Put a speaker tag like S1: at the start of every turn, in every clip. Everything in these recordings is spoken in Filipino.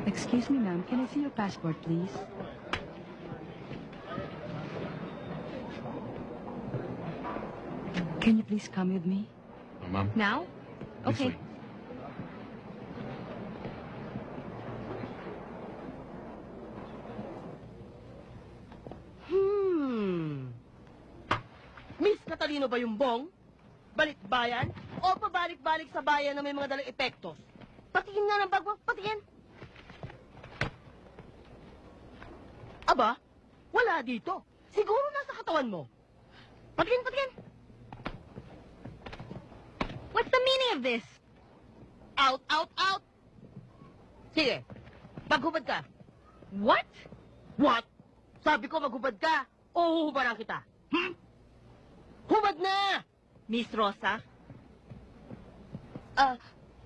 S1: Excuse me, ma'am. Can I see your passport, please? Can you please come with me?
S2: Ma'am?
S3: Now?
S2: This
S3: Okay.
S2: way.
S4: Miss Catalino ba yung bong? Balikbayan? O pabalik-balik sa bayan na may mga dalang epektos? Patingin nga ng bag mo, patingin. Aba, wala dito. Siguro nasa katawan mo. Patingin, patingin.
S3: What's the meaning of this?
S4: Out, out, out. Sige, maghubad ka.
S3: What?
S4: What? Sabi ko maghubad ka. O huhubaran kita. Hubad na!
S3: Miss Rosa?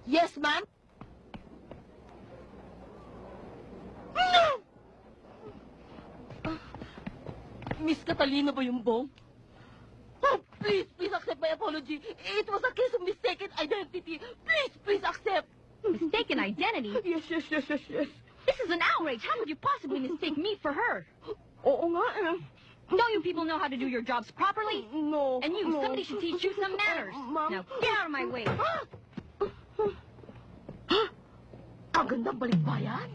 S4: Yes, ma'am? No! Miss Catalina ba yung bong? Oh, please accept my apology. It was a case of mistaken identity. Please accept.
S3: Mistaken identity?
S4: Yes.
S3: This is an outrage. How could you possibly mistake me for her?
S4: Oo nga eh.
S3: Don't you people know how to do your jobs properly?
S4: No.
S3: And you,
S4: no.
S3: somebody should teach you some manners.
S4: Ma'am.
S3: Now get out of my way.
S4: Ang gandang balikbayan.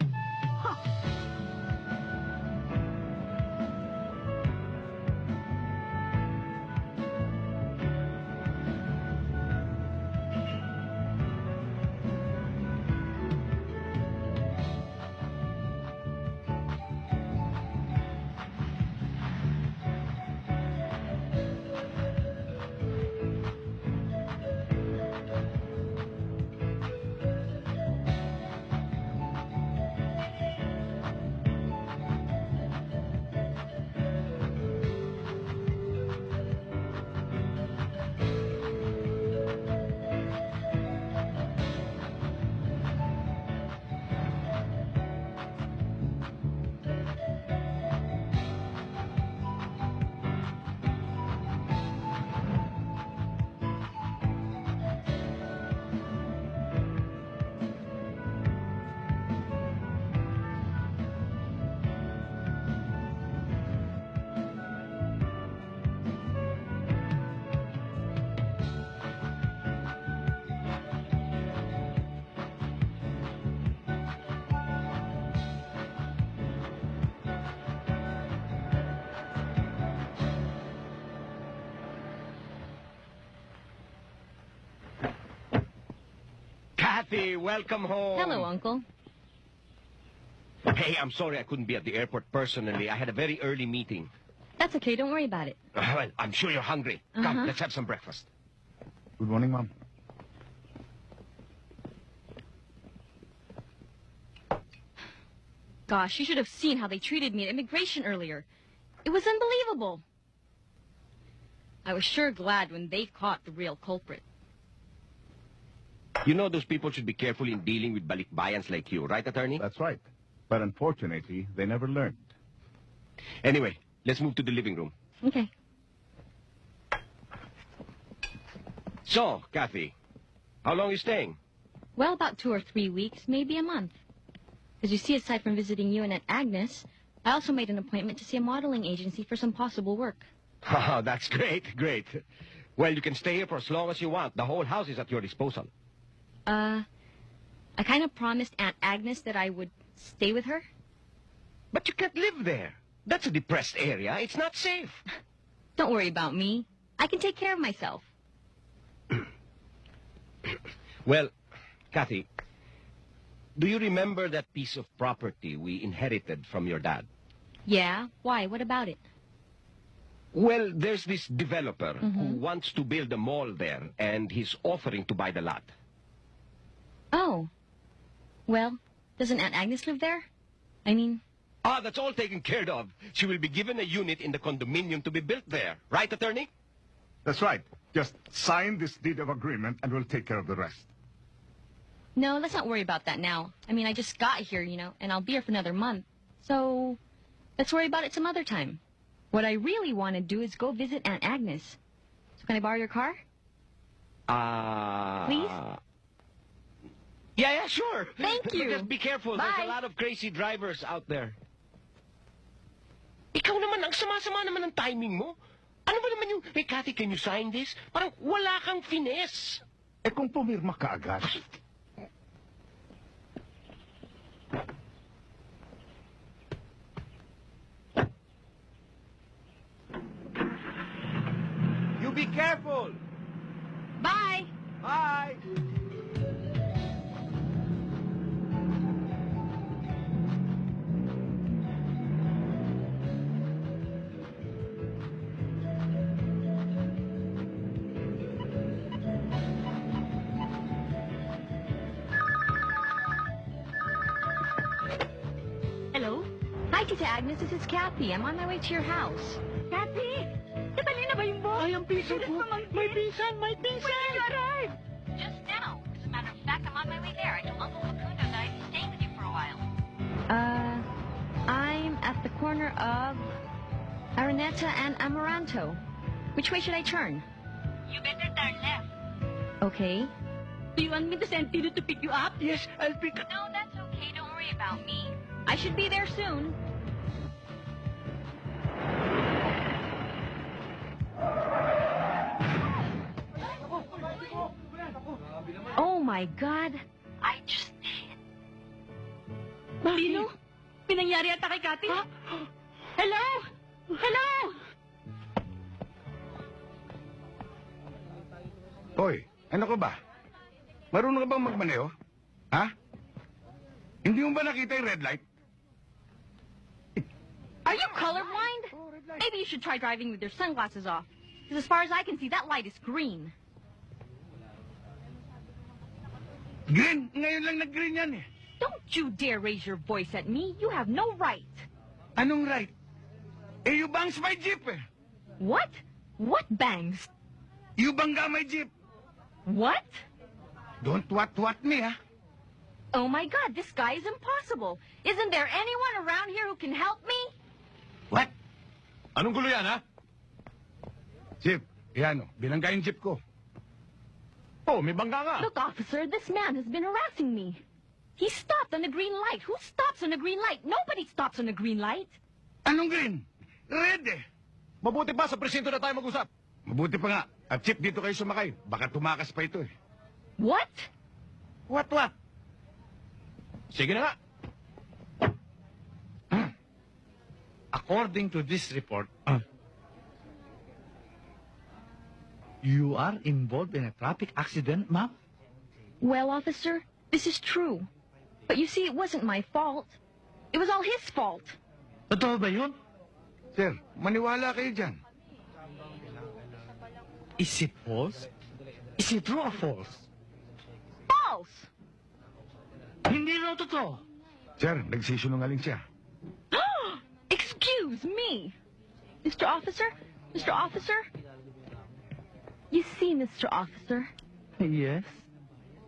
S5: Kathy, welcome home.
S3: Hello, Uncle.
S5: Hey, I'm sorry I couldn't be at the airport personally. I had a very early meeting.
S3: That's okay. Don't worry about it.
S5: Well, I'm sure you're hungry. Come, let's have some breakfast.
S2: Good morning, ma'am.
S3: Gosh, you should have seen how they treated me at immigration earlier. It was unbelievable. I was sure glad when they caught the real culprit.
S5: You know those people should be careful in dealing with balikbayans like you, right, attorney?
S2: That's right. But unfortunately, they never learned.
S5: Anyway, let's move to the living room.
S3: Okay.
S5: So, Kathy, how long are you staying?
S3: Well, about 2 or 3 weeks, maybe a month. Because you see, aside from visiting you and Aunt Agnes, I also made an appointment to see a modeling agency for some possible work.
S5: Oh, that's great, great. Well, you can stay here for as long as you want. The whole house is at your disposal.
S3: I kind of promised Aunt Agnes that I would stay with her.
S5: But you can't live there. That's a depressed area. It's not safe.
S3: Don't worry about me. I can take care of myself.
S5: Well, Kathy, do you remember that piece of property we inherited from your dad?
S3: Yeah? Why? What about it?
S5: Well, there's this developer who wants to build a mall there, and he's offering to buy the lot.
S3: Oh. Well, doesn't Aunt Agnes live there? I mean...
S5: Ah, that's all taken care of. She will be given a unit in the condominium to be built there. Right, attorney?
S2: That's right. Just sign this deed of agreement and we'll take care of the rest.
S3: No, let's not worry about that now. I mean, I just got here, you know, and I'll be here for another month. So, let's worry about it some other time. What I really want to do is go visit Aunt Agnes. So can I borrow your car?
S5: Please?
S3: Please?
S5: Yeah, Yeah, sure.
S3: Thank you.
S5: Just be careful.
S3: Bye.
S5: There's a lot of crazy drivers out there. Ikaw naman, ang sama-sama naman ng timing mo. Ano ba naman yung, hey, Cathy, can you sign this? Parang wala kang finesse.
S2: Eh kung pumirma ka agad.
S5: You be careful.
S3: Bye!
S5: Bye.
S3: Hello? Hi, Tita Agnes. This is Kathy. I'm on my way to your house. Kathy? Catalina ba yung boss?
S4: Ay, ang piso ko. May pisan, may pisan.
S3: When did you arrive? Just now. As a matter of fact, I'm on my way there. I told Uncle Facundo that I'd be staying with you for a while. I'm at the corner of Araneta and Amaranto. Which way should I turn? You better turn left. Okay.
S4: Do you want me to send Tino to pick you up?
S5: Yes, I'll pick up.
S3: No, that's okay. Don't worry about me. I should be there soon. Oh my God. I just did.
S4: Tino? Pinangyari ata kay Cathy? Hello? Hello?
S2: Hoy, ano ka ba? Marunong ka bang magmaneho? Ha? Hindi mo ba nakita yung red light?
S3: Are you colorblind? Maybe you should try driving with your sunglasses off. Because as far as I can see, that light is green.
S2: Green? Ngayon lang nag-green yan eh.
S3: Don't you dare raise your voice at me. You have no right.
S2: Anong right? Eh, you bangs my jeep eh.
S3: What? What bangs?
S2: You bangga my jeep.
S3: What?
S2: Don't what me, ha?
S3: Oh my God, this guy is impossible. Isn't there anyone around here who can help me?
S2: What?
S5: Anong gulo yan, ha?
S2: Jeep. Yan o, binangga yung jeep ko.
S5: Oh, may bangga nga.
S3: Look, officer, this man has been harassing me. He stopped on the green light. Who stops on the green light? Nobody stops on the green light.
S2: Anong green? Red eh.
S5: Mabuti pa, sa presinto na tayo mag-usap.
S2: Mabuti pa nga. At Chip, dito kayo sumakay. Baka tumakas pa ito eh.
S3: What?
S5: What? Sige na nga.
S6: According to this report, you are involved in a traffic accident, ma'am?
S3: Well, officer, this is true. But you see, it wasn't my fault. It was all his fault.
S6: Totoo ba yun?
S2: Sir, maniwala kayo dyan.
S6: Is it false? Is it true or false?
S3: False!
S6: Hindi na totoo.
S2: Sir, nagsisinungaling siya.
S3: Excuse me! Mr. Officer? Mr. Officer? You see, Mr. Officer?
S6: Yes?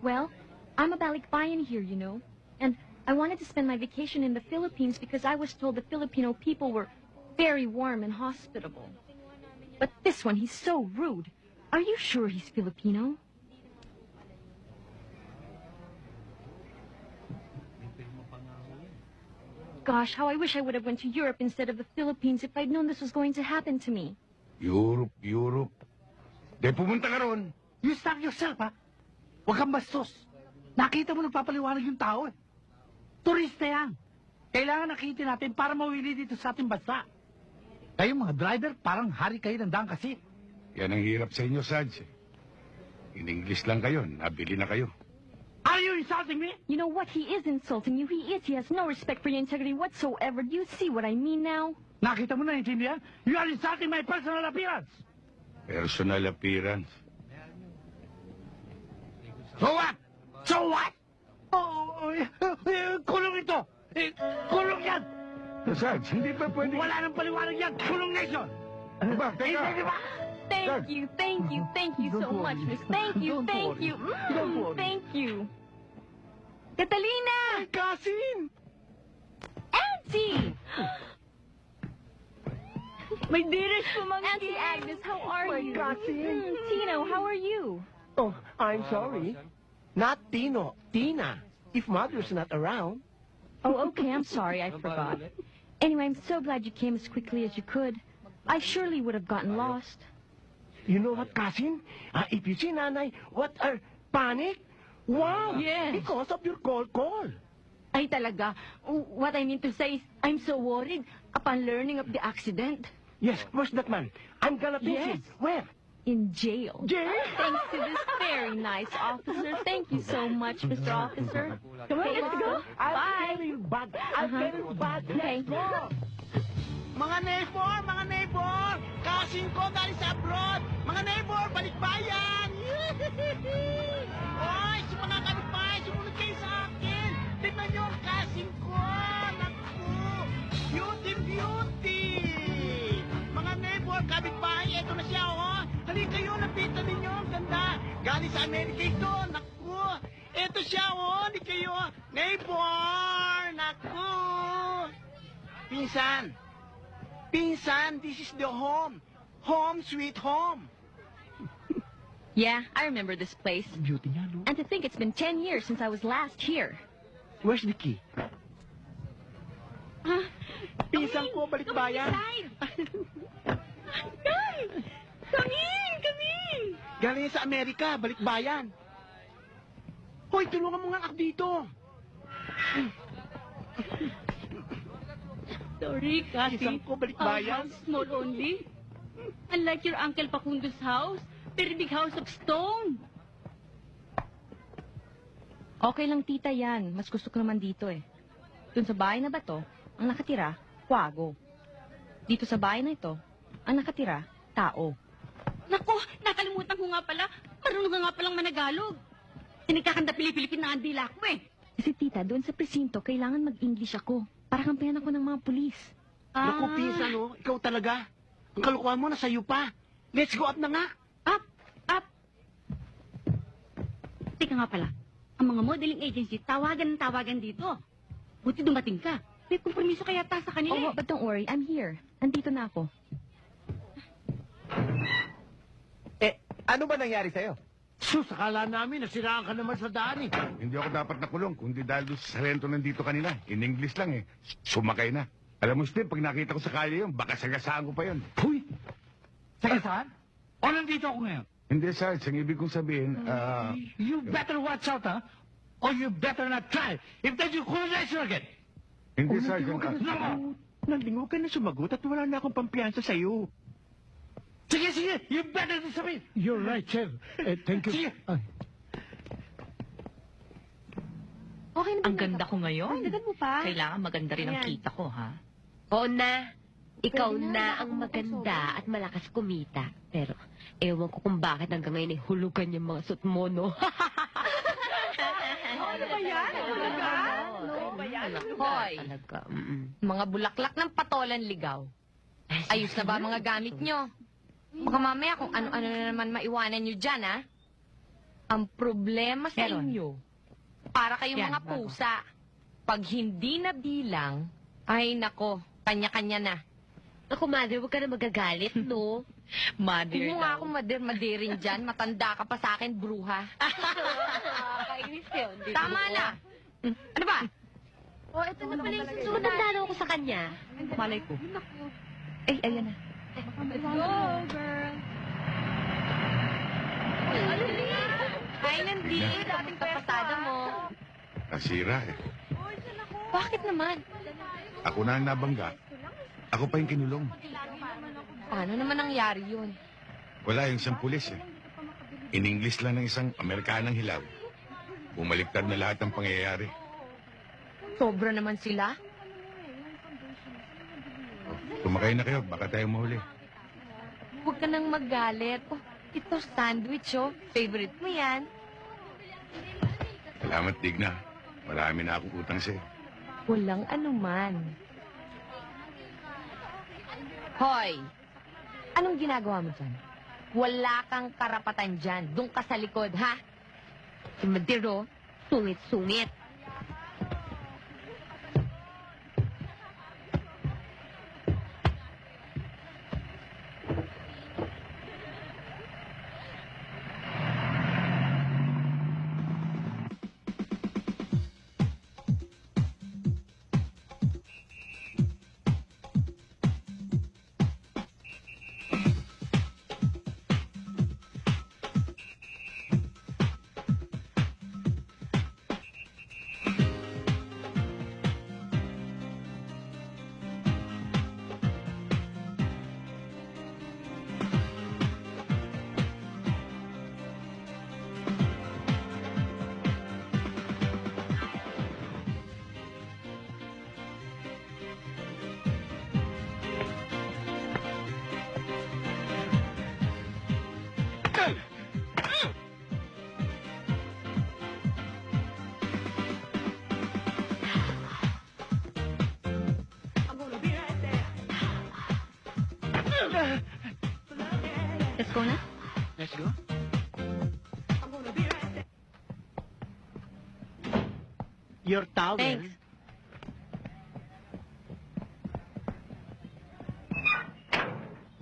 S3: Well, I'm a Balikbayan here, you know. And I wanted to spend my vacation in the Philippines because I was told the Filipino people were very warm and hospitable. But this one, he's so rude. Are you sure he's Filipino? Gosh, how I wish I would have went to Europe instead of the Philippines if I'd known this was going to happen to me.
S2: Europe. De, pumunta ka ron.
S6: You stop yourself, ha? Huwag kang bastos. Nakita mo nagpapaliwanag yung tao, eh. Turista yan. Kailangan nakita natin para mawili dito sa ating bansa. Kayong mga driver, parang hari kayo ng daan kasi.
S2: Yan ang hirap sa inyo, Sarge. In English lang kayo, nabili na kayo.
S6: Are you insulting me?
S3: You know what? He is insulting you. He has no respect for your integrity whatsoever. Do you see what I mean now?
S6: Nakita mo na, intindihan? You are insulting my personal appearance.
S2: Personal appearance.
S6: So what? So what? Kulong ito. Kulong yan.
S2: Sarge, hindi pa pwede...
S6: Wala nang paliwanag yan. Kulong nation.
S2: Ano ba? Teka.
S6: Hindi ba?
S3: Thank you so much, miss. Thank you. Thank you. Catalina!
S5: Kasin!
S3: Auntie!
S4: May dearest pumangkin.
S3: Auntie Agnes, how are
S4: My
S3: you?
S4: cousin.
S3: Tino, how are you?
S5: Oh, I'm sorry. Not Tino, Tina. if Mother's not around.
S3: Oh, okay, I'm sorry, I forgot. Anyway, I'm so glad you came as quickly as you could. I surely would have gotten lost.
S5: You know what, cousin? If you see Nanay, what are panic? Wow!
S4: Yes.
S5: Because of your cold call.
S4: Ay talaga, what I mean to say is, I'm so worried upon learning of the accident.
S5: Yes, where's that man? I'm gonna pinch
S4: Yes.
S5: him. Where?
S3: In jail.
S5: Jail?
S3: Thanks to this very nice officer. Thank you so much, Mr. Officer.
S4: Come on, let's go.
S5: I'll
S3: Bye.
S5: carry you back. I'll carry you back.
S3: Okay.
S5: Let's go.
S7: Mga neighbor, kasing ko galing sa abroad. Mga neighbor, balikbayan. Oy, sa mga kapitbahay, sumunod kayo sa akin. Tignan nyo ang kasing ko. Naku, beauty. Mga neighbor, kapitbahay, eto na siya, oh. Halika kayo, lapitan ninyo, ang ganda. Galing sa Amerika ito, naku. Eto siya, oh, halika kayo. Neighbor, naku. Pinsan, this is the home. Home sweet home.
S3: Yeah, I remember this place.
S5: Beauty niya, no?
S3: And to think it's been 10 years since I was last here.
S5: Where's the key?
S7: Pinsan ko, balikbayan.
S4: Kami!
S7: Galing sa Amerika, balikbayan. Hoy, tulungan mo nga ako dito.
S4: Sorry, Cassie.
S7: Pinsan ko, balikbayan.
S4: Our house small only. Unlike your Uncle Facundo's house, very big house of stone.
S3: Okay lang, tita, yan. Mas gusto ko naman dito eh. Dun sa bahay na ba to, ang nakatira, kwago. Dito sa bahay na ito, ang nakatira, tao.
S4: Nako, nakalimutan ko nga pala. Marunong ka nga palang managalog. Sinigkakanda Pilipilipin na ang dila ko eh.
S3: Kasi tita, doon sa presinto, kailangan mag-English ako. Para kampihan ako ng mga pulis.
S7: Naku, pinsan, oh, ikaw talaga. Ang kalukuhan mo, nasa iyo pa. Let's go up na nga.
S4: Up! Teka nga pala, ang mga modeling agency, tawagan ng tawagan dito. Buti dumating ka. May kompromiso kaya ta sa kanila
S3: Oh,
S4: eh.
S3: but don't worry, I'm here. Andito na ako.
S5: Ano ba nangyari sa'yo?
S6: Sus, akala namin nasiraan ka naman sa daan eh.
S2: Hindi ako dapat nakulong, kundi dahil doon sa sarento nandito kanila. In English lang eh. Sumakay na. Alam mo, Steve, pag nakita ko sa kalye yun, baka sagasaan ko pa yun.
S6: Huy! Saka saan? O nandito ako ngayon?
S2: Hindi, Sarge. Ang ibig kong sabihin,
S6: You better watch out, ha? Or you better not try. If that you colonize you again.
S2: hindi, Sarge.
S6: No!
S7: Nandingo ka na sumagot at wala na akong pampiyansa sa'yo.
S6: Sige! You better do something. You're right, Chef. Thank you. Sige. Ay.
S3: Okay na
S8: Ang ganda ko ngayon.
S3: Dagdagan mo pa.
S8: Kailangan maganda rin ang
S3: Ayan.
S8: kita ko, ha?
S9: Oo na. Ikaw
S3: Pwede na,
S9: na
S3: baka
S9: ang
S3: mo
S9: maganda at malakas kumita. Pero, ewan ko kung bakit hanggang ngayon ay hulugan yung mga suot mo, no?
S3: Ano ba yan?
S9: Hoy, talaga.
S3: Mga bulaklak ng patolan ligaw. Ayos na ba mga gamit nyo? Baka mamaya kung ano-ano na naman maiwanan nyo dyan, ha? Ang problema sa
S8: Meron.
S3: inyo, para kayong
S8: Yan,
S3: mga
S8: bago.
S3: pusa, pag hindi na bilang, ay nako, kanya-kanya na.
S9: Ako, mother, huwag ka na magagalit, no?
S8: Mother
S3: Hindi mo nga
S8: daw.
S3: akong madirin dyan, matanda ka pa sa akin, bruha.
S9: Kainis yun.
S3: Tama na! Ano ba?
S9: Oh, ito na pala yung susunod. Matandaan ako sa kanya.
S3: Malay ko. Ay, ayan na.
S4: Let's go, girl.
S3: Hi, Nandi. Kamusta pasada mo?
S2: Nasira eh.
S3: Bakit naman?
S2: Ako na ang nabangga. Ako pa yung kinulong.
S3: Paano naman nangyari yun?
S2: Wala yung isang pulis eh. In English lang ng isang Amerikanang hilaw. Bumaliktad na lahat ng pangyayari.
S3: Sobra naman sila.
S2: Tumakay na kayo, baka tayo mahuli.
S3: Huwag ka nang magalit. Oh, ito, sandwich, oh. Favorite mo yan.
S2: Salamat, Digna. Marami na akong utang sa'yo.
S3: Walang anuman. Hoy! Anong ginagawa mo dyan? Wala kang karapatan dyan. Doon ka sa likod, ha?
S9: Si Madero, sungit-sungit.
S3: go na?
S7: Let's go. Your towel.
S3: Thanks.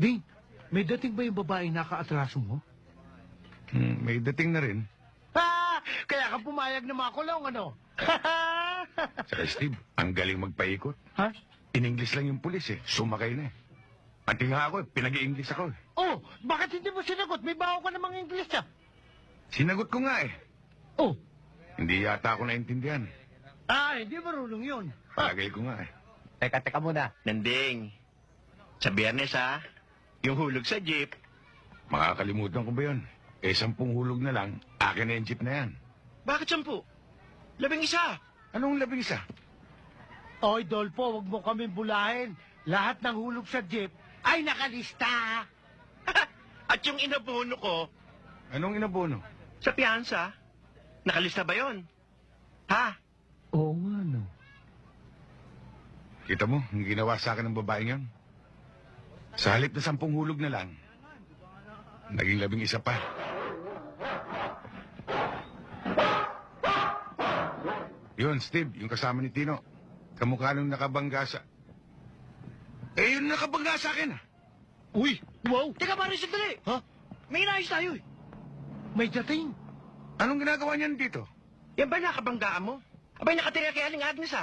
S6: Ding, may dating ba yung babaeng nakaatraso mo?
S2: May dating na rin.
S6: Ha! Kaya ka pumayag na makulong, ano?
S2: Saka Steve, ang galing magpaikot.
S6: Ha?
S2: In English lang yung pulis eh. Sumakay na eh. Pati nga ako eh, pinag-i-English ako eh.
S6: Oh, bakit hindi mo sinagot? May baho ka namang English ah.
S2: Sinagot ko nga eh.
S6: Oh,
S2: Hindi yata ako naintindihan.
S6: hindi marunong yun.
S2: Palagay ko nga eh.
S5: Teka muna.
S7: Nanding. Sa biyernes yung hulog sa jeep.
S2: Makakalimutan ko ba yun? 10 hulog na lang, akin na yung jeep na yan.
S7: Bakit 10? 11.
S2: Anong 11?
S6: Oy, Dolpo, wag mo kami bulahin. Lahat ng hulog sa jeep ay nakalista.
S7: At yung inabono ko,
S2: Anong inabono?
S7: sa piyansa, nakalista ba yon? Ha?
S6: Oo nga, no.
S2: Kita mo, ang ginawa sa akin ng babaeng yun. Sa halip na 10 hulog na lang, naging 11 pa. Yun, Steve, yung kasama ni Tino. Kamukha nung nakabangga sa... yun nakabangga sa akin ah.
S6: Uy, wow.
S7: Teka, pare, sandali.
S6: Ha?
S7: May inayos tayo eh.
S6: May dating.
S2: Anong ginagawa niyan dito?
S7: Yan ba nakabanggaan mo? Abay, nakatira kay Aling Agnes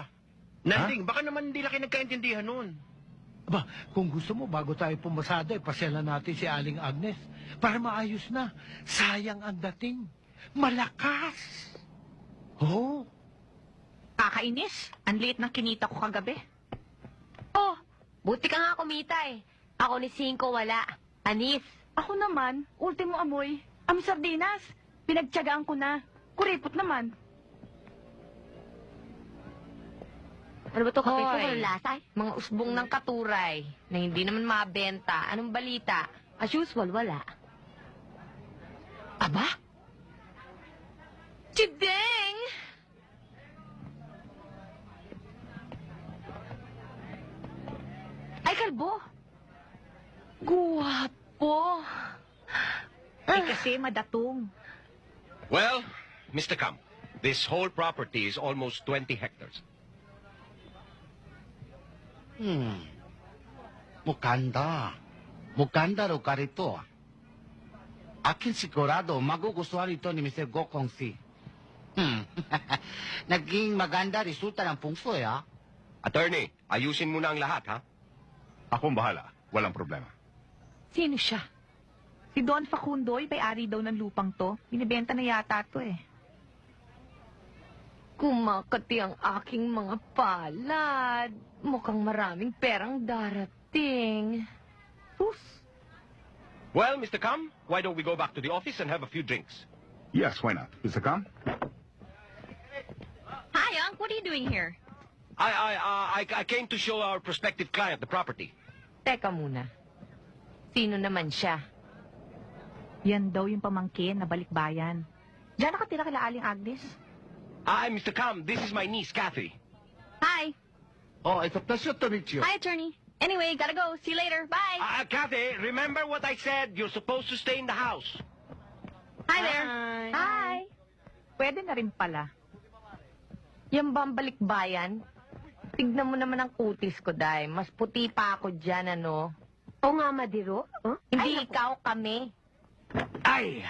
S7: Nanding, baka naman hindi na kayo nagkaintindihan noon.
S6: Aba, kung gusto mo, bago tayo pumasada, pasyalan natin si Aling Agnes para maayos na. Sayang ang dating. Malakas. Oh.
S8: Kakainis. Ang liit ng kinita ko kagabi.
S9: Oh, buti ka nga kumita eh. Ako ni Cinco wala. Anis.
S4: Ako naman, ultimo amoy. Am sardinas. Pinagtyagaan ko na. Kuripot naman.
S9: Ano ba to kape ko?
S8: Hoy.
S9: Walang lasa eh.
S8: Mga usbong ng katuray na hindi naman mabenta. Anong balita?
S9: As usual, wala.
S8: Aba? Chideng!
S9: Ay, kalbo.
S8: Guwapo! Eh kasi madatong.
S5: Well, Mr. Cam, this whole property is almost 20 hectares.
S10: Maganda. Maganda lugar ito. Akin sigurado magugustuhan ito ni Mr. Gokong Si. Naging maganda resulta ng pungsoy, ha?
S5: Attorney, ayusin mo na ang lahat, ha?
S2: Akong bahala. Walang problema.
S8: Sino siya? Si Don Facundoy, may-ari daw ng lupang to. Binibenta na yata to eh.
S9: Kumakati ang aking mga palad. Mukhang maraming perang darating.
S8: Sus!
S5: Well, Mr. Cam, why don't we go back to the office and have a few drinks?
S2: Yes, why not? Mr. Cam?
S3: Hi, Unc. What are you doing here?
S5: I came to show our prospective client the property.
S9: Teka muna. Sino naman siya?
S8: Yan daw yung pamangkin na balikbayan. Diyan nakatira kila Aling Agnes.
S5: Mr. Cam, this is my niece, Kathy.
S3: Hi.
S10: Oh, it's a pleasure to meet you.
S3: Hi, attorney. Anyway, gotta go. See you later. Bye.
S5: Kathy, remember what I said? You're supposed to stay in the house.
S3: Hi there.
S8: Hi! Pwede na rin pala.
S9: Yan ba ang balikbayan? Tignan mo naman ang kutis ko, Day. Mas puti pa ako dyan, ano? Oo nga, Madiro. Huh? Hindi ikaw, kami.
S6: Ay!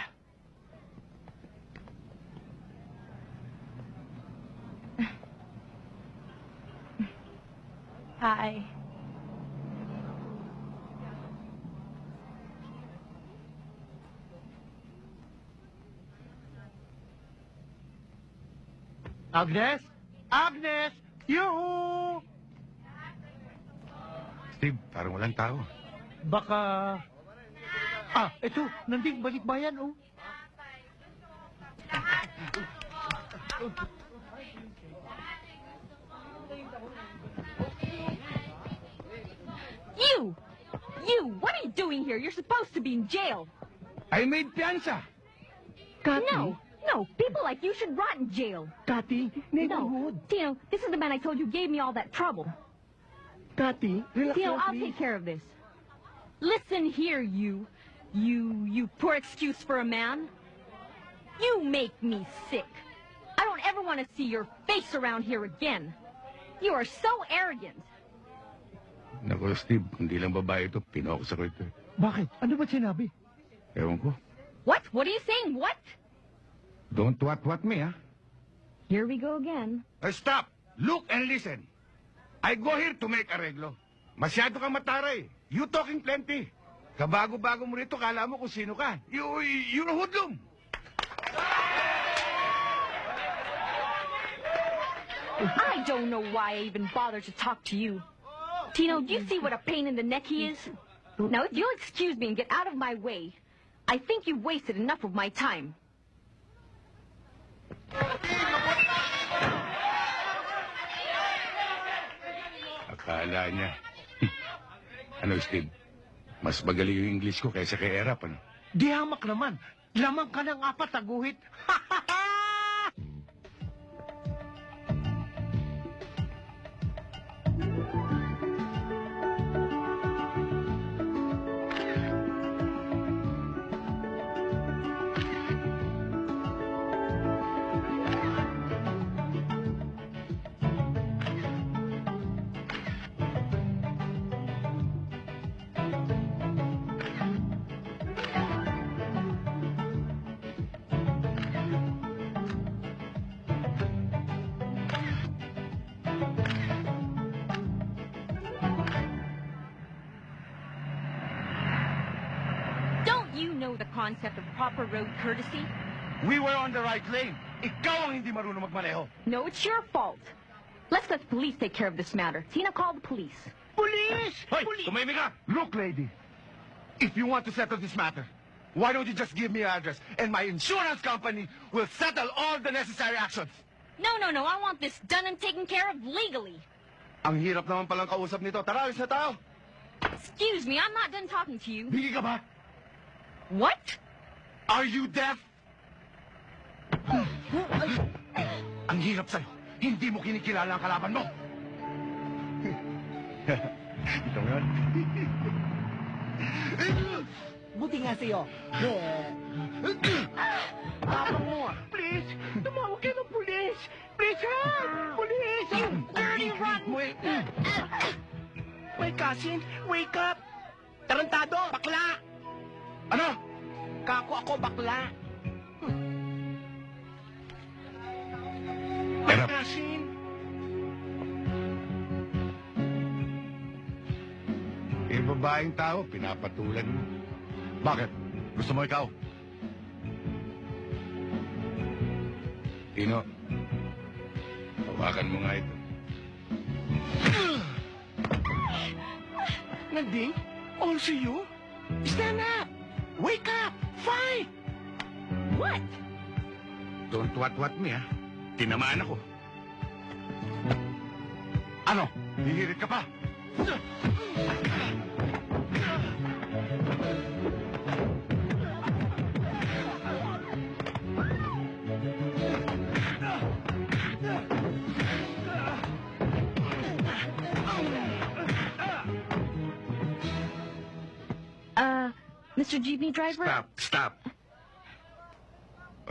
S8: Hi.
S6: Agnes? Agnes! Yoo!
S2: Steve, parang walang tao.
S6: Baka... ito. Nanding balikbayan, oh.
S4: You! What are you doing here? You're supposed to be in jail.
S2: I made piyansa.
S4: No, people like you should rot in jail.
S6: Kati,
S4: No, Tino, this is the man I told you gave me all that trouble.
S6: Kati, relax
S4: Tino,
S6: lang,
S4: I'll
S6: please.
S4: take care of this. Listen here, you.
S3: You poor excuse for a man. You make me sick. I don't ever want to see your face around here again. You are so arrogant.
S2: Naku, Steve, hindi lang babae ito. Pinokos ako ito.
S6: Bakit? Ano ba sinabi?
S2: Ewan ko.
S3: What? What are you saying? What?
S2: Don't what me, ha?
S3: Here we go again.
S2: Stop! Look and listen. I go here to make arreglo. Masyado kang mataray. You talking plenty. Kabago-bago mo rito, kala mo kung sino ka. You're a hoodlum.
S3: I don't know why I even bothered to talk to you. Tino, do you see what a pain in the neck he is? Now, if you'll excuse me and get out of my way, I think you've wasted enough of my time.
S2: Akala niya. Ano, Steve? Mas magaling yung English ko kaysa kay Erap, ano?
S6: Di hamak naman. Lamang ka ng 4 na guhit.
S3: Don't you know the concept of proper road courtesy?
S2: We were on the right lane. Ikaw ang hindi marunong magmaneho.
S3: No, it's your fault. Let's let the police take care of this matter. Tina, call the police.
S6: Police!
S2: Hoy, tumahimik ka! Look, lady. If you want to settle this matter, why don't you just give me your address and my insurance company will settle all the necessary actions?
S3: No, no, no. I want this done and taken care of legally.
S2: Ang hirap naman palang kausap nito. Tara, alis na tayo.
S3: Excuse me, I'm not done talking to you.
S2: Bigi ka ba?
S3: What?
S2: Are you deaf? Ang hirap sa'yo. Hindi mo kinikilala ang kalaban mo. Ito nga.
S7: Buti nga sa'yo. Tapang mo. Please, tumawag kayo ng pulis. Please, help! Pulis! You dirty rotten! My cousin, wake up! Tarantado! Bakla!
S2: Ano?
S7: Kako ako, bakla! My
S2: Erap.
S7: cousin!
S2: Eh, babaeng tao, pinapatulan mo. Bakit? Gusto mo ikaw? Tino, hawakan mo nga ito.
S7: Nanding, also you? Stand up! Wake up! Fight!
S3: What?
S2: Don't what me, ha? Tinamaan ako. Ano? Hihirit ka pa?
S3: Mr. Jeepney driver?
S2: Stop.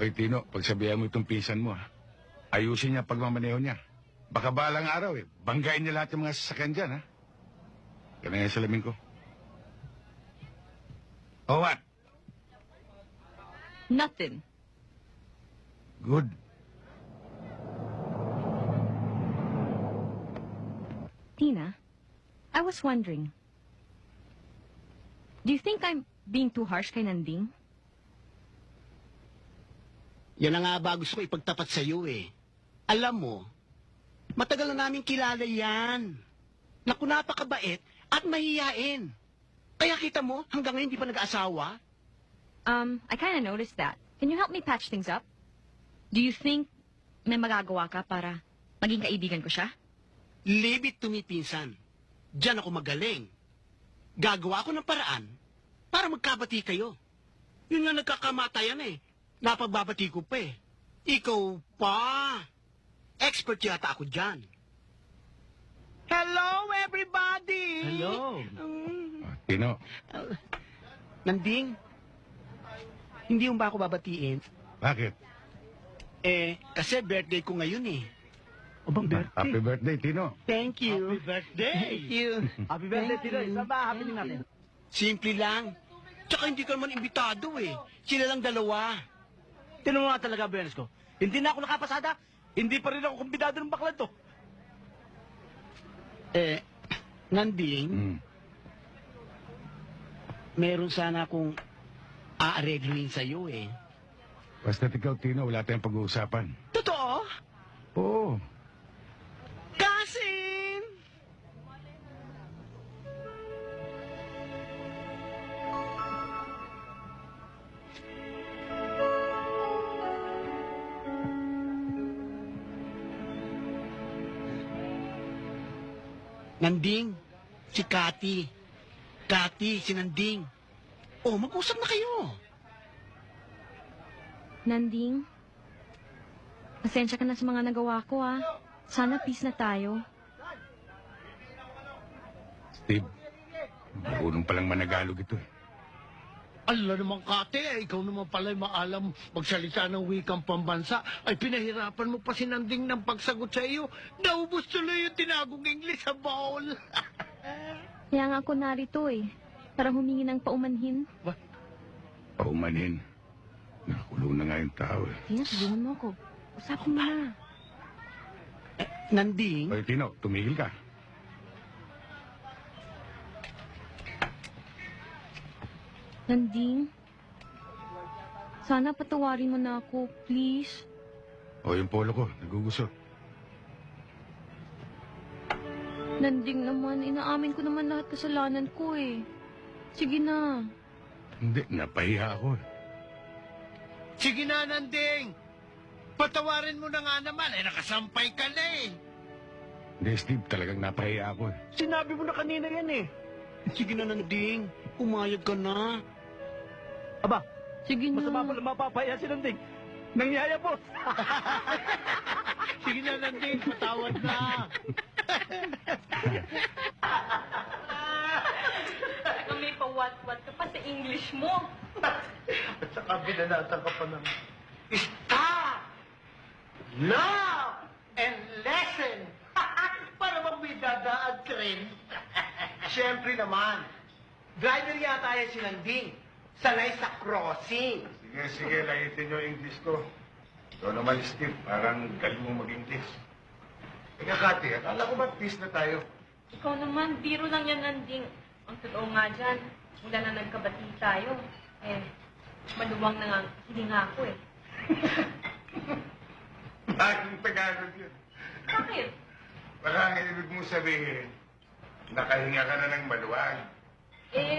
S2: Oy, Tino, pagsabihan mo itong pinsan mo, ha? Ayusin niya pagmamaneho niya. Baka balang araw, banggain niya lahat ng mga sasakyan dyan, ha? Yan na yung salamin ko. Oh, what?
S3: Nothing.
S2: Good.
S3: Tina, I was wondering, do you think I'm being too harsh kay Nanding?
S7: Yan na nga ba gusto ko ipagtapat sa iyo eh. Alam mo, matagal na namin kilala yan. Naku, napakabait at mahiyain. Kaya kita mo, hanggang ngayon hindi pa nag-aasawa.
S3: I kind of noticed that. Can you help me patch things up? Do you think may magagawa ka para maging kaibigan ko siya?
S7: Leave it to me, pinsan. Diyan ako magaling. Gagawa ako ng paraan para magkabati kayo. Yun nga nagkakamatayan eh. Napagbabati ko pa eh. Ikaw pa. Expert yata ako dyan. Hello, everybody!
S6: Hello.
S2: Tino,
S7: Nanding, Hindi mo ba ako babatiin?
S2: Bakit?
S7: Kasi birthday ko ngayon eh.
S6: Abang
S2: Happy birthday, Tino.
S7: Thank you.
S6: Happy birthday!
S7: Thank you.
S6: Happy birthday, Tino. Isa ba happening natin?
S7: Simple lang. Tsaka hindi ka naman imbitado eh. Sila lang dalawa.
S6: Tinan mo nga talaga, Benes ko. Hindi na ako nakapasada. Hindi pa rin ako kumbidado ng baklan to.
S7: Nanding, meron sana akong aaregluin sa'yo eh.
S2: Basta ikaw, Tino, wala tayong pag-uusapan.
S7: Totoo?
S2: Oo.
S7: Kasin! Nanding, si Cathy. Cathy, si Nanding. Oh, mag-usap na kayo.
S3: Nanding, pasensya ka na sa mga nagawa ko, ah. Sana peace na tayo.
S2: Steve, marunong palang managalog ito eh.
S11: Ala naman, Kate, ikaw naman pala maalam magsalita ng wikang pambansa. Ay, pinahirapan mo pa si Nanding ng pagsagot sa iyo. Naubos tuloy yung tinagong English sa bowl.
S3: Kaya nga ako narito eh, para humingi ng paumanhin.
S2: Paumanhin. Nakulong na nga yung tao eh.
S3: Tina, sabihin mo ako. Usapin mo na.
S7: Nanding?
S2: Oy, Tino, tumigil ka.
S3: Nanding, sana patawarin mo na ako, please.
S2: O, yung polo ko, nagugusot.
S3: Nanding naman, inaamin ko naman lahat kasalanan ko eh. Sige na.
S2: Hindi, napahiya ako eh.
S11: Sige na, Nanding. Patawarin mo na nga naman. Eh, nakasampay ka na eh.
S2: Hindi, Steve, talagang napahiya ako eh.
S6: Sinabi mo na kanina yan eh.
S7: Sige na, Nanding. Umayag ka na.
S6: Aba,
S3: Sige na.
S6: masama pala mapapaya si Nanding. Nangyaya, boss.
S11: Sige na, Nanding. Patawad na.
S4: May pawat-wat ka pa sa English mo.
S11: At saka binanatan ka pa ng... Stop! Now! And lesson! Para bang may dadaan ka rin? Siyempre naman. Driver yata yan si Nanding. Sanay sa crossing.
S2: Sige, layitin yung English ko. Ikaw naman, Steve, parang galing mo mag-English. Teka, Kati, akala ko ba peace na tayo?
S4: Ikaw naman, biro lang yan, Nanding. Ang totoo nga dyan, mula na nagkabati tayo, maluwang na nga, hindi nga ako eh.
S2: Bakit Tagalog yun?
S4: Bakit?
S2: Baka ang ibig mo sabihin, nakahinga ka na ng maluwag.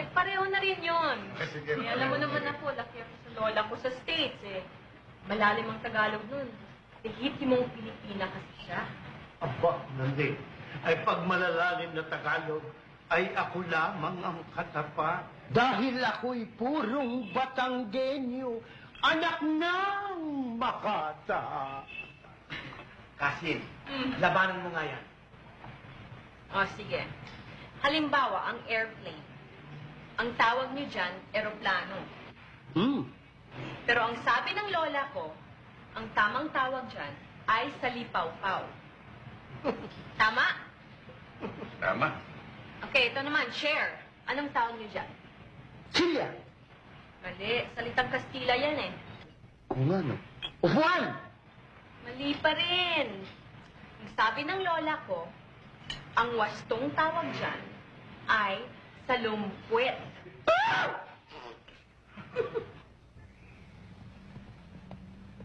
S4: Pareho na rin yun.
S2: Sige,
S4: Alam mo naman ako, laki ako sa lola ko sa States Malalim ang Tagalog nun. Lehitimong Pilipina kasi siya.
S11: Aba, Nanding. Ay pag malalalim na Tagalog, ay ako lamang ang katapat. Dahil ako'y purong Batanggenyo, anak ng Makata. Kasin, labanan mo nga yan.
S4: O, sige. Halimbawa, ang airplane. Ang tawag niyo dyan, eroplano. Pero ang sabi ng lola ko, ang tamang tawag dyan ay salipaw-paw. Tama?
S2: Tama.
S4: Okay, ito naman, share. Anong tawag niyo dyan?
S11: Siya.
S4: Mali, salitang Kastila yan eh.
S11: Kung ano? Upuan!
S4: Mali pa rin. Ang sabi ng lola ko, ang wastong tawag dyan ay salumpwet.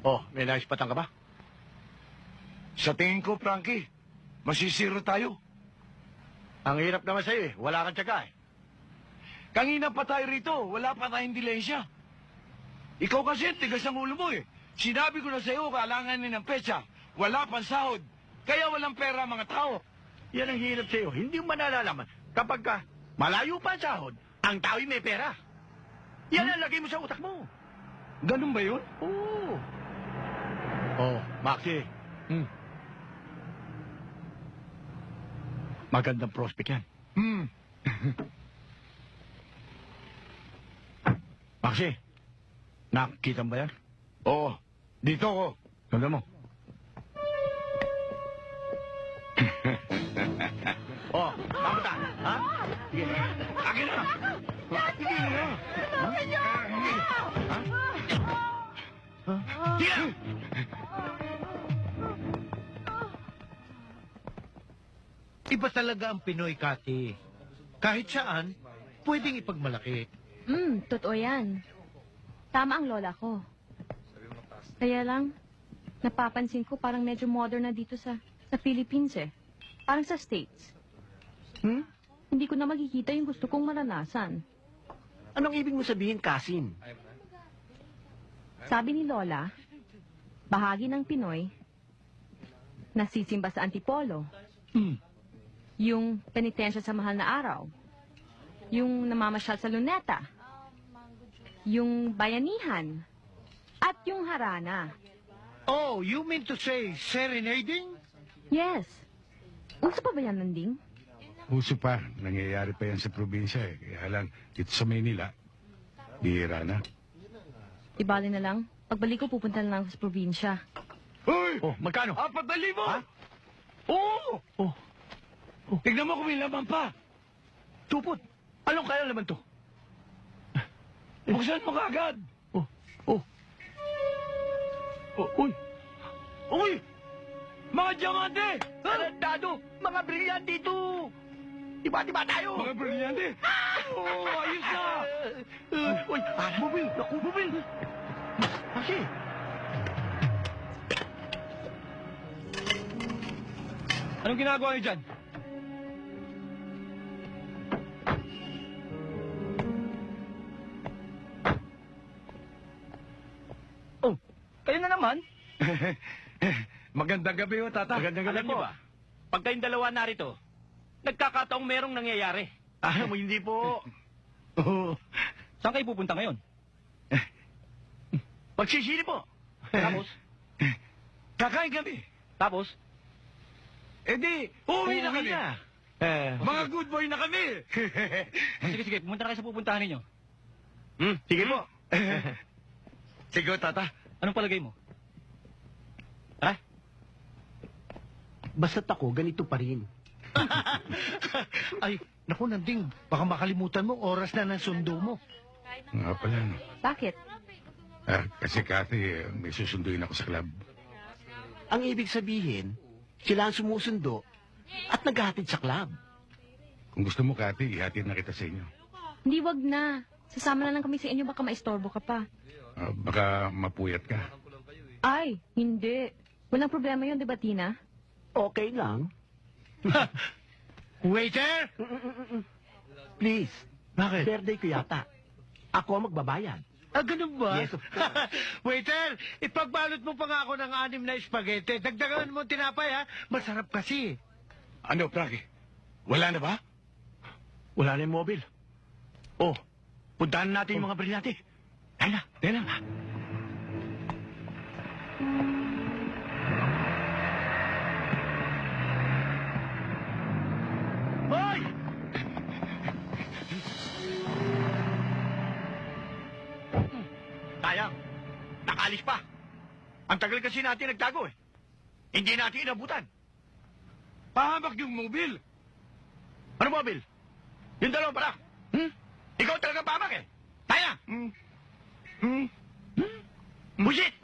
S6: Oh, may nais patang ka ba?
S11: Sa tingin ko, Frankie, masisiro tayo.
S6: Ang hirap naman sa'yo eh. Wala kang tiyaga eh.
S11: Kanina pa tayo rito, wala pa tayong dilensya. Ikaw kasi, tigas ang ulo mo eh. Sinabi ko na sa'yo, kailanganin ng petsa. Wala pang sahod. Kaya walang pera mga tao.
S6: Yan ang hirap sa'yo. Hindi mo manalalaman. Kapag ka malayo pa ang sahod, ang tao'y may pera. Yan ang lagay mo sa utak mo.
S11: Ganun ba yun?
S6: Oo. Oh, Maxie. Magandang prospect yan. Maxie, Nakikita mo ba yan?
S2: Oo, dito ako.
S6: Tanda mo. Oh, papunta. Ha? Sige. Akin na. Sige na. Sige na.
S11: Iba talaga ang Pinoy, Kati. Kahit saan, pwedeng ipagmalaki.
S3: Totoo yan. Tama ang lola ko. Kaya lang, napapansin ko parang medyo modern na dito sa Philippines eh. Parang sa States. Hindi ko na makikita yung gusto kong maranasan.
S11: Anong ibig mo sabihin, Kasin?
S3: Sabi ni Lola, bahagi ng Pinoy, nasisimba sa Antipolo. Yung penitensya sa mahal na araw. Yung namamasyal sa luneta. Yung bayanihan. At yung harana.
S11: Oh, you mean to say serenading?
S3: Yes. Uso pa ba yan, Nanding?
S2: Uso pa. Nangyayari pa yan sa probinsya eh. Kaya lang, dito sa Maynila, bihira na.
S3: Ibali na lang. Pagbalik ko, pupunta na lang ako sa probinsya.
S2: Hoy!
S6: Oh, magkano?
S2: 4,000!
S6: Ha? Oo! Oh.
S2: Tignan mo kung may laman pa.
S6: Tupot. Anong kaya naman to?
S2: Buksan mo kaagad.
S6: Uy! Uy! Mga diamante! Dado! Mga brilyante ito! Diba tayo?
S2: Mga brilyante.
S6: Oh, ayos na! Uy! Bubil! Naku, bubil! Kasi! Anong ginagawa niyo dyan? Oh, kayo na naman?
S2: Magandang gabi ho, tata.
S6: Magandang gabi
S5: Alam niyo
S6: po.
S5: ba, pag kayong dalawa narito, nagkakataong merong nangyayari.
S6: Alam mo, hindi po.
S5: Saan kayo pupunta ngayon?
S6: Magsisili po.
S5: Tapos?
S6: Kakain kami.
S5: Tapos?
S6: Eh di, uuwi na kami.
S2: Mga good boy na kami.
S5: Sige, pumunta na kayo sa pupuntahan ninyo.
S6: Sige po.
S2: Sige, tata.
S5: Anong palagay mo? Tara.
S11: Basta't ako, ganito pa rin. Ay, naku, Nanding, baka makalimutan mo, oras na ng sundo mo.
S2: Nga pala, no.
S3: Bakit?
S2: Kasi Kathy, may susunduin ako sa club.
S11: Ang ibig sabihin, sila ang sumusundo at naghahatid sa club.
S2: Kung gusto mo, Kathy, ihatid na kita sa inyo.
S3: Hindi, wag na. Sasama na lang kami sa inyo, baka maistorbo ka pa.
S2: Baka mapuyat ka.
S3: Ay, hindi. Walang problema yun, di ba, Tina?
S11: Okay lang.
S6: Waiter!
S11: Please,
S6: Bakit?
S11: birthday ko yata. Ako ang magbabayad.
S6: Ganun ba?
S11: Yes, of
S6: Waiter, ipagbalot mo pa nga ako ng 6 na spaghetti. Dagdagan mo tinapay, ha? Masarap kasi.
S2: Ano, Frankie? Wala na ba?
S6: Wala na yung mobile. Oh, puntahan natin yung mga brilyante. Dahil na. Hoy! Sayang, nakaalis pa. Ang tagal kasi natin nagtago eh. Hindi natin inabutan.
S2: Pahamak yung mobile.
S6: Ano mobile? Yung dalawang para. Ikaw talaga pamak eh. Taya! Busit!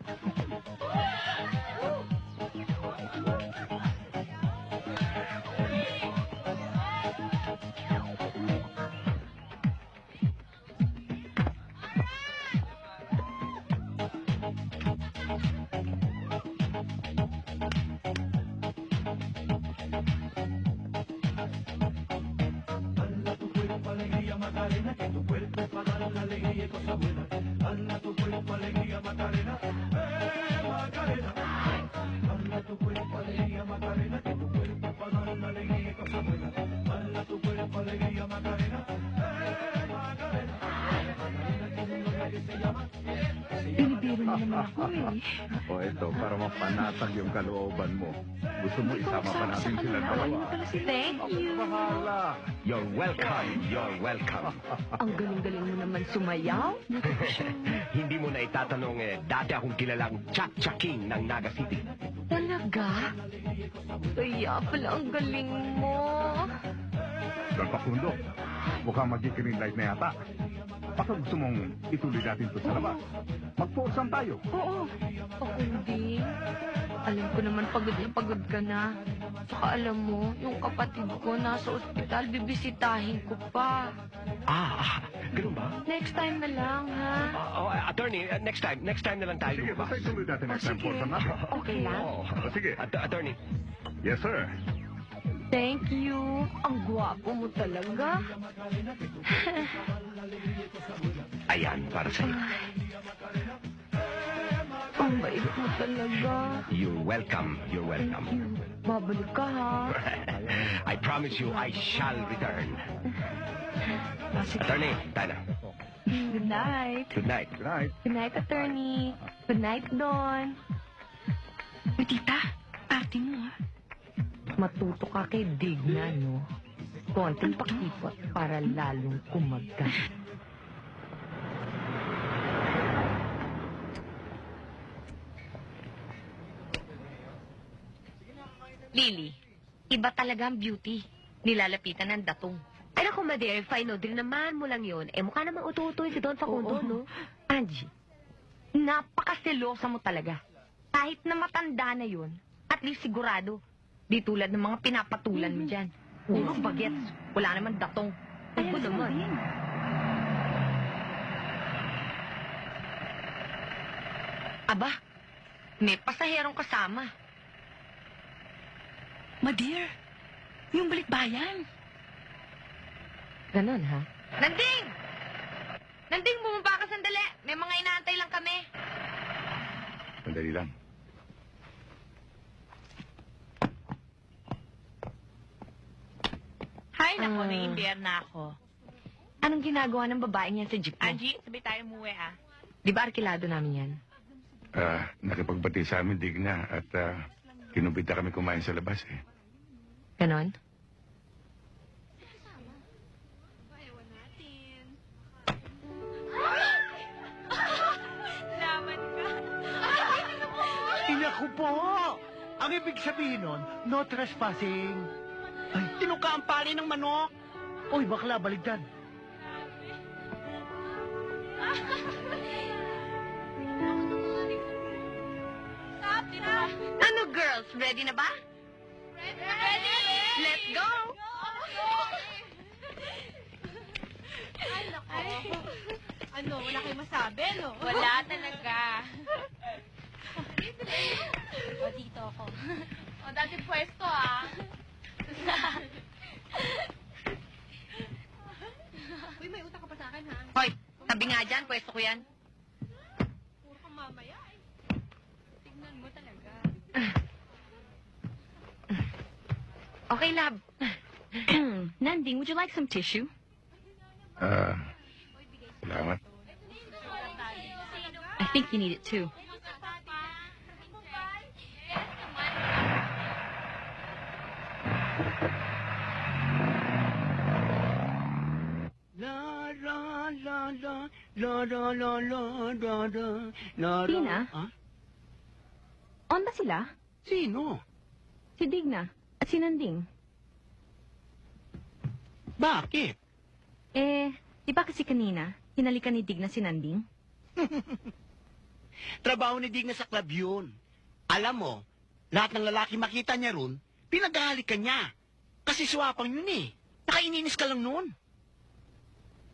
S12: Macarena, que tu cuerpo es para dar la alegría y cosas buenas. Hala tu cuerpo, alegría, Macarena. Macarena.
S8: naman ako eh.
S13: O ito, para mapanatag yung kalooban mo. Gusto mo isama pa natin sila dalawa.
S8: Thank you.
S13: Bahala.
S5: You're welcome. You're welcome.
S8: Ang galing-galing mo naman sumayaw.
S5: Hindi mo na itatanong dati akong kilalang Cha-Cha King ng Naga City.
S8: Talaga? Kaya pala ang galing mo.
S13: Don Facundo, mukhang mag-green light na yata. Baka gusto mong ituloy natin ito sa labas. Mag-forsan tayo.
S8: Oo. Pakunding. Alam ko naman pagod ka na. Saka alam mo, yung kapatid ko nasa ospital, bibisitahin ko pa.
S5: Ganun ba?
S8: Next time na lang, ha?
S5: Attorney, next time na lang tayo.
S13: Sige, basta ituloy natin next time forsan natin.
S8: Okay lang?
S13: Sige.
S5: Attorney.
S13: Yes, sir.
S8: Thank you. Ang gwapo mo talaga.
S5: Ayan, para sa'yo.
S8: Ang bait mo talaga.
S5: You're welcome. You're welcome.
S8: Babalik ka, ha?
S5: I promise you, I shall return. Attorney, tayo na.
S8: Good night.
S5: Good night.
S13: Good night.
S8: Good night, attorney. Good night, Don.
S1: Uy, tita, party mo, ha?
S8: Matuto ka kay Digna, no? Konting pakipot para lalong kumaga.
S9: Lily, iba talaga ang beauty. Nilalapitan ng datong. Ay naku, Madeira, fine no, din naman mo lang yun. Mukhang namang ututuin si Don Facundo, no? Angie, napakaselosa mo talaga. Kahit na matanda na yun, at least sigurado. Di tulad ng mga pinapatulan mo dyan. Puro bagets. Wala naman datong. Ako naman. Aba, may pasaherong kasama.
S1: Madeir, yung balikbayan.
S9: Ganon, ha? Nanding! Nanding, bumaba ka sandali. May mga inaantay lang kami.
S2: Sandali lang.
S14: Hay, nako, naiimbiyer na ako.
S9: Anong ginagawa ng babaeng yan sa jeep mo?
S14: Angie, sabay tayo umuwi, ah.
S9: Di ba arkilado namin yan?
S2: Nakipagbati sa amin, Digna, at kinubita kami kumain sa labas, eh.
S9: Ganon?
S14: Laman ka.
S11: Inaku po! Ang ibig sabihin nun, no trespassing.
S7: Ay, tinuka ang pali ng manok.
S11: Uy, bakla, baligtad.
S9: Ano, girls? Ready na ba?
S14: Ready!
S9: Let's go!
S14: Ay, nako. Ano, wala kayong masabi, no? Wala talaga. O, dito ako. O, dati pwesto, ah. Uy, may utang ka pa sa akin, ha?
S9: Hoy, sabi nga dyan, pwesto ko yan.
S14: Puro kang mamaya, eh. Tignan mo talaga.
S9: Okay, love.
S3: Nanding, would you like some tissue?
S2: Salamat.
S3: I think you need it too.
S7: La la la la la la la la la la la.
S3: Tina?
S7: Ah?
S3: On ba sila?
S7: Sino?
S3: Si Digna at si Nanding.
S7: Bakit?
S3: Di ba kasi kanina, hinalikan ni Digna si Nanding?
S7: Trabaho ni Digna sa club yun. Alam mo, lahat ng lalaki makita niya ron, pinaghahalikan niya. Kasi swapang yun eh. Nakaininis ka lang noon.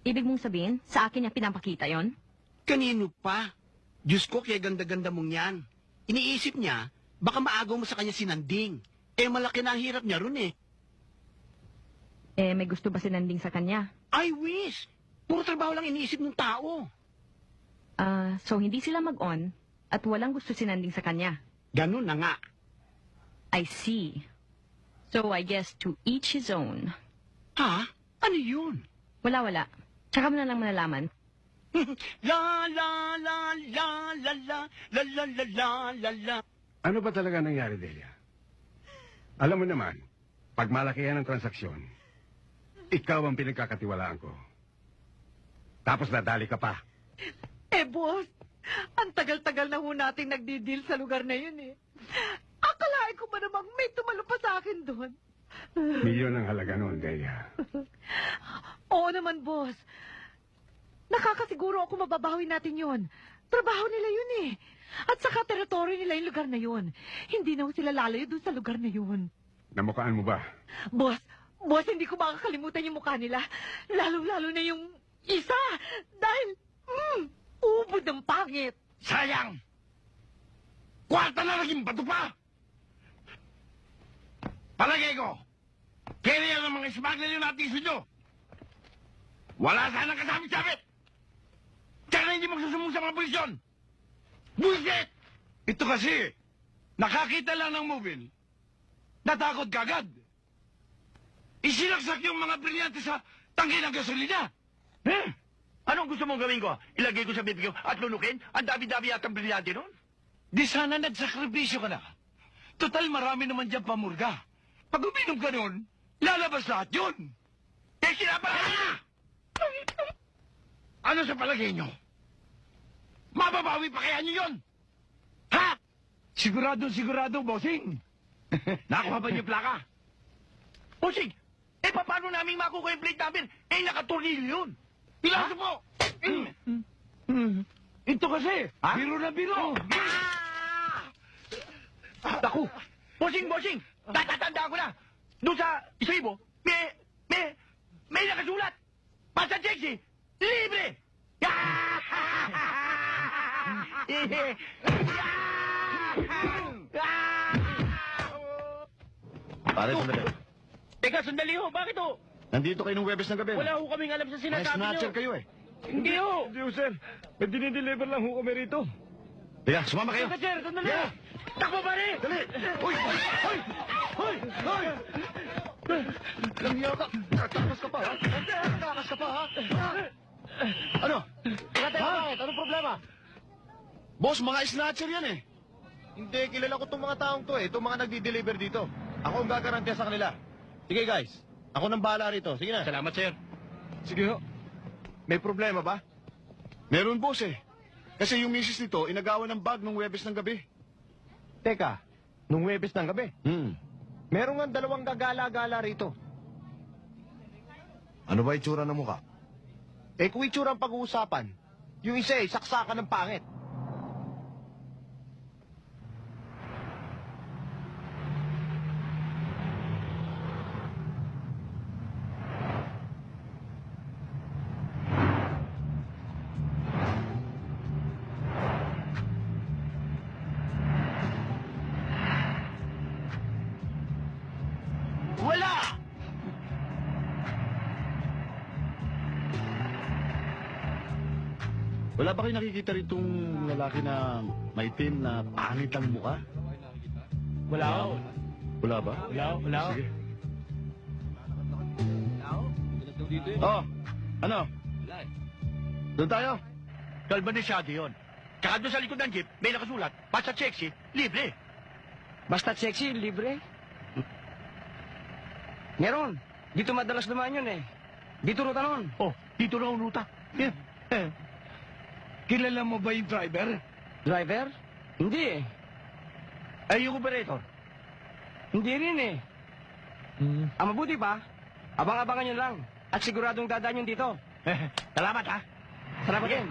S3: Ibig mong sabihin, sa akin niya pinapakita yon?
S7: Kanino pa? Diyos ko, kaya ganda-ganda mong yan. Iniisip niya, baka maagaw mo sa kanya si Nanding. Malaki na ang hirap niya ron eh.
S3: May gusto ba si Nanding sa kanya?
S7: I wish! Puro trabaho lang iniisip ng tao.
S3: So hindi sila mag-on at walang gusto si Nanding sa kanya.
S7: Ganun na nga.
S3: I see. So I guess to each his own.
S7: Ha? Ano yun?
S3: Wala. Tsaka mo na lang malalaman.
S7: La la la la la la la la la la la la.
S13: Ano ba talaga nangyari, Delia? Alam mo naman, pag malaki yan ang transaksyon, ikaw ang pinagkakatiwalaan ko. Tapos nadali ka pa.
S4: Eh, boss, ang tagal-tagal na ho nating nagdi-deal sa lugar na yun eh. Akalain ko ba namang may tumalo pa sa akin doon?
S13: Milyon ang halaga noon, Delia.
S4: Oo naman, boss. Nakakasiguro ako mababawi natin yon. Trabaho nila yun eh. At saka teritoryo nila yung lugar na yun. Hindi na ho sila lalayo doon sa lugar na yun.
S13: Namukhaan mo ba?
S4: Boss, hindi ko makakalimutan yung mukha nila. Lalo-lalo na yung isa. Dahil, ubod ng pangit.
S2: Sayang! Kwarta na naging bato pa! Palagay ko, kaya yan ang mga smuggler yung natin nyo. Wala sanang kasabit-sabit! Tsaka hindi magsusumbong sa mga polisyon! Buisit! Ito kasi, nakakita lang ng mobile, natakot kagad. Isinaksak yung mga brilyante sa tangke ng gasolina.
S7: Anong gusto mong gawin ko? Ilagay ko sa bibig ko at lunukin? Ang dami-dami at ang brilyante nun?
S2: Di sana nagsakripisyo ka na. Total marami naman dyan pamurga. Pag uminom ka nun, lalabas lahat yun. Eh, sinapala na! Ano sa palagay nyo? Mababawi pa kaya nyo yun? Ha? Sigurado, bossing. Nakuha ba niyo plaka?
S7: Bossing, paano namin makukuha yung plate namin? Nakatornilyo yun.
S2: Pilaso po! Ito kasi, biro na biro.
S7: Naku! Bossing! Tatatandaan ko na! Doon sa isibo, may nakasulat! Pasa Jexy, libre!
S10: Pare, sandali.
S7: Teka, sandali ho, bakit ho?
S10: Nandito kayo nung Webes ng gabi.
S7: Wala ho kaming alam sa
S10: May
S7: sinasabi
S10: snatcher
S7: nyo.
S10: kayo eh.
S7: Hindi ho!
S13: Hindi, sir. May dinideliver lang ho kami rito.
S10: Teka, sumama kayo.
S7: Teka, sir, sandali ho! Takbo, pare!
S10: Dali! Hoy! Langya ka! Tatakas ka pa, ha? Tatakas ka pa, ha? Ano?
S11: Teka, bakit? Anong problema?
S10: Boss, mga snatcher yan eh.
S11: Hindi, kilala ko itong mga taong to eh. Itong mga nagdi-deliver dito. Ako ang gagarantiya sa kanila. Sige guys, ako nang bahala rito. Sige na.
S7: Salamat, sir.
S10: Sige ho. May problema ba? Meron, boss eh. Kasi yung misis nito, inagawan ng bag nung Webes ng gabi.
S11: Teka, nung Webes ng gabi, meron nga dalawang gagala-gala rito.
S10: Ano ba itsura ng mukha?
S11: Eh kung itsura ang pag-uusapan, yung isa eh, saksakan ng pangit.
S7: Wala!
S10: Wala ba kayo nakikita ritong lalaki na maitim na pangit ang mukha?
S7: Wala ho.
S10: Wala ba?
S7: Wala ho.
S10: Sige. Oh, ano? Doon tayo.
S7: Kalbanisyado yun. Tsaka doon sa likod ng jeep, may nakasulat, Pasa Sexy, libre.
S15: Basta sexy, libre. Meron. Dito madalas naman yun eh. Dito ruta nun.
S7: Oh, dito na ang ruta.
S2: Kilala mo ba yung driver?
S15: Driver? Hindi eh.
S7: Ay, yung operator.
S15: Hindi rin eh. Ang mabuti pa, abang-abangan nyo lang. At siguradong dadaan yun dito.
S7: Salamat, ha?
S15: Salamat din.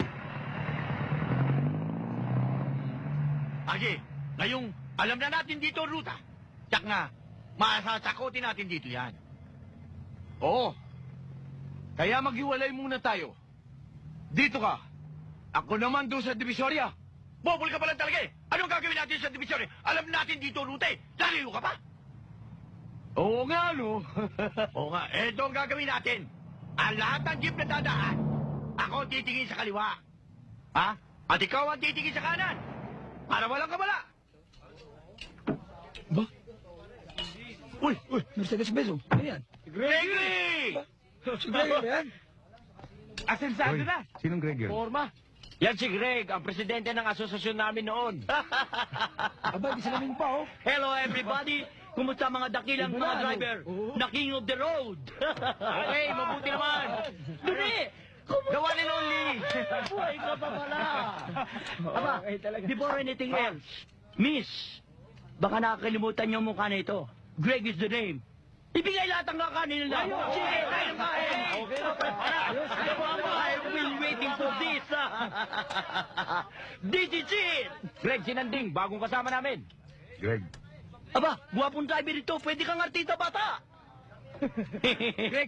S7: Agi, ngayong alam na natin dito ang ruta. Tsak nga, masasakotin natin dito yan.
S2: Oo. Kaya maghiwalay muna tayo. Dito ka. Ako naman doon sa Divisoria.
S7: Bobol ka pala talaga eh. Anong gagawin natin sa division eh? Alam natin dito ang ruta eh. Laliyo ka pa?
S2: Oo nga, no?
S7: Oo nga, eto ang gagawin natin. Ang lahat ng jeep na dadaan, ako ang titingin sa kaliwa. Ha? At ikaw ang titingin sa kanan. Para walang kabala.
S15: Uy, Mercedes Beso. Ano yan?
S7: Gregory!
S15: Si Gregory ba yan? Asensado
S2: Hoy,
S15: na.
S2: sinong Greg yun?
S15: Forma. Yan si Greg, ang presidente ng asosasyon namin noon. Aba, di sila pa, oh.
S7: Hello everybody! Kumusta mga dakilang
S15: Iba
S7: mga
S15: na,
S7: driver?
S15: ano?
S7: Na king of the road!
S15: Okay, mabuti naman.
S7: Dali! The one and only! Buhay ka pa pala! Aba, before anything else, Miss, baka nakakalimutan niyo ang mukha na ito. Greg is the name. Ibigay lahat ang kakanin nila. Sige, tayo ng kain!
S15: Okay.
S7: I've been waiting for this. This is it!
S15: Greg Sinanding, bagong kasama namin.
S2: Greg,
S7: Aba, guwapong driver ito. Pwede kang artista bata.
S15: Greg,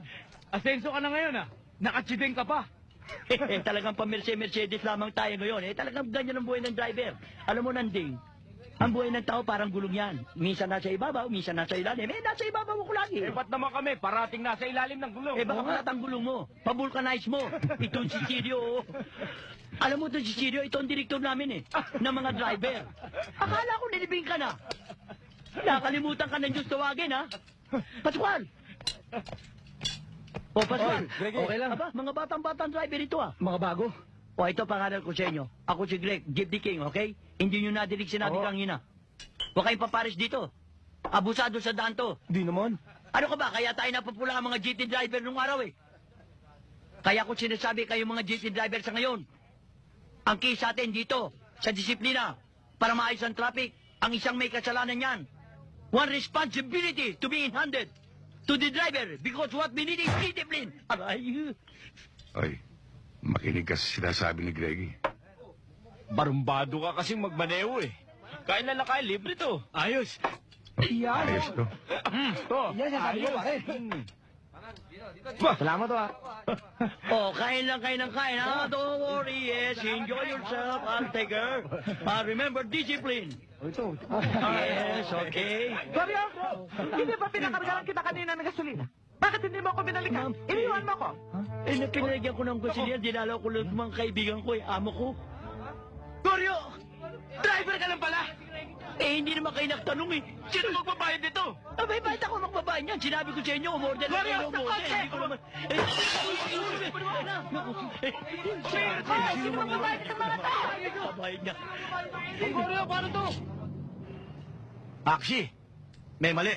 S15: asenso ka na ngayon, ah. Nakachideng ka pa.
S7: Talagang pa-Mercedes lamang tayo ngayon. Talagang ganyan ang buhay ng driver. Alam mo, Nanding, ang buhay ng tao parang gulong yan. Minsan nasa ibabaw, minsan nasa ilalim. Nasa ibabaw ko lagi.
S15: Ba't naman kami? Parating nasa ilalim ng gulong.
S7: Baka palat ang gulong mo. Pa-vulcanize mo. Ito si Sirio. Alam mo ito si Sirio, ito ang direktor namin ng mga driver. Akala ko nilibing ka na. Nakalimutan ka ng Diyos tawagin, ha? Pascual! Pascual.
S15: Okay lang.
S7: Aba, mga batang-batang driver ito,
S15: Mga bago.
S7: Ito pangalan ko sa inyo. Ako si Greg, Jeep the King, okay? Hindi nyo nadinig sinabi kanina. Huwag kayong paparis dito. Abusado sa daan to.
S15: Di naman.
S7: Ano ka ba? Kaya tayo napupula ang mga GT driver nung araw Kaya ko sinasabi kayo mga GT driver sa ngayon. Ang key sa atin dito, sa disiplina, para maayos ang traffic, ang isang may kasalanan yan. One responsibility to be handed to the driver because what we need is discipline. Aray.
S2: oy, makinig ka sa sinasabi ni Greggy.
S15: Barumbado ka kasing magmaneho, eh. Kain na lang kain, libre to. Ayos.
S2: Ayos to.
S15: Yan, sabi ko, pare. Salamat,
S7: Kain lang kayo ng kain, ha? Don't worry, yes. Enjoy yourself, Altaker. Remember, discipline. Yes, okay.
S4: Goryo, hindi ba pinakargalan kita kanina ng gasolina? Bakit hindi mo ako binalikan? Iniwan mo ko.
S7: Pinalagyan ko ng gasolina, dinalaw ko lang mga kaibigan ko, amo ko. Goryo! Driver ka lang pala! Hindi naman kayo nagtanong, Sino magbabayad nito? Abay, bakit ako magbabayad niyan? Sinabi ko sa inyo, umorder na kayo, umorder. Hindi ko naman...
S4: Sino magbabayad ng mga tao?
S7: Babayad niya.
S15: Goryo, paano to?
S11: Aksi, may mali.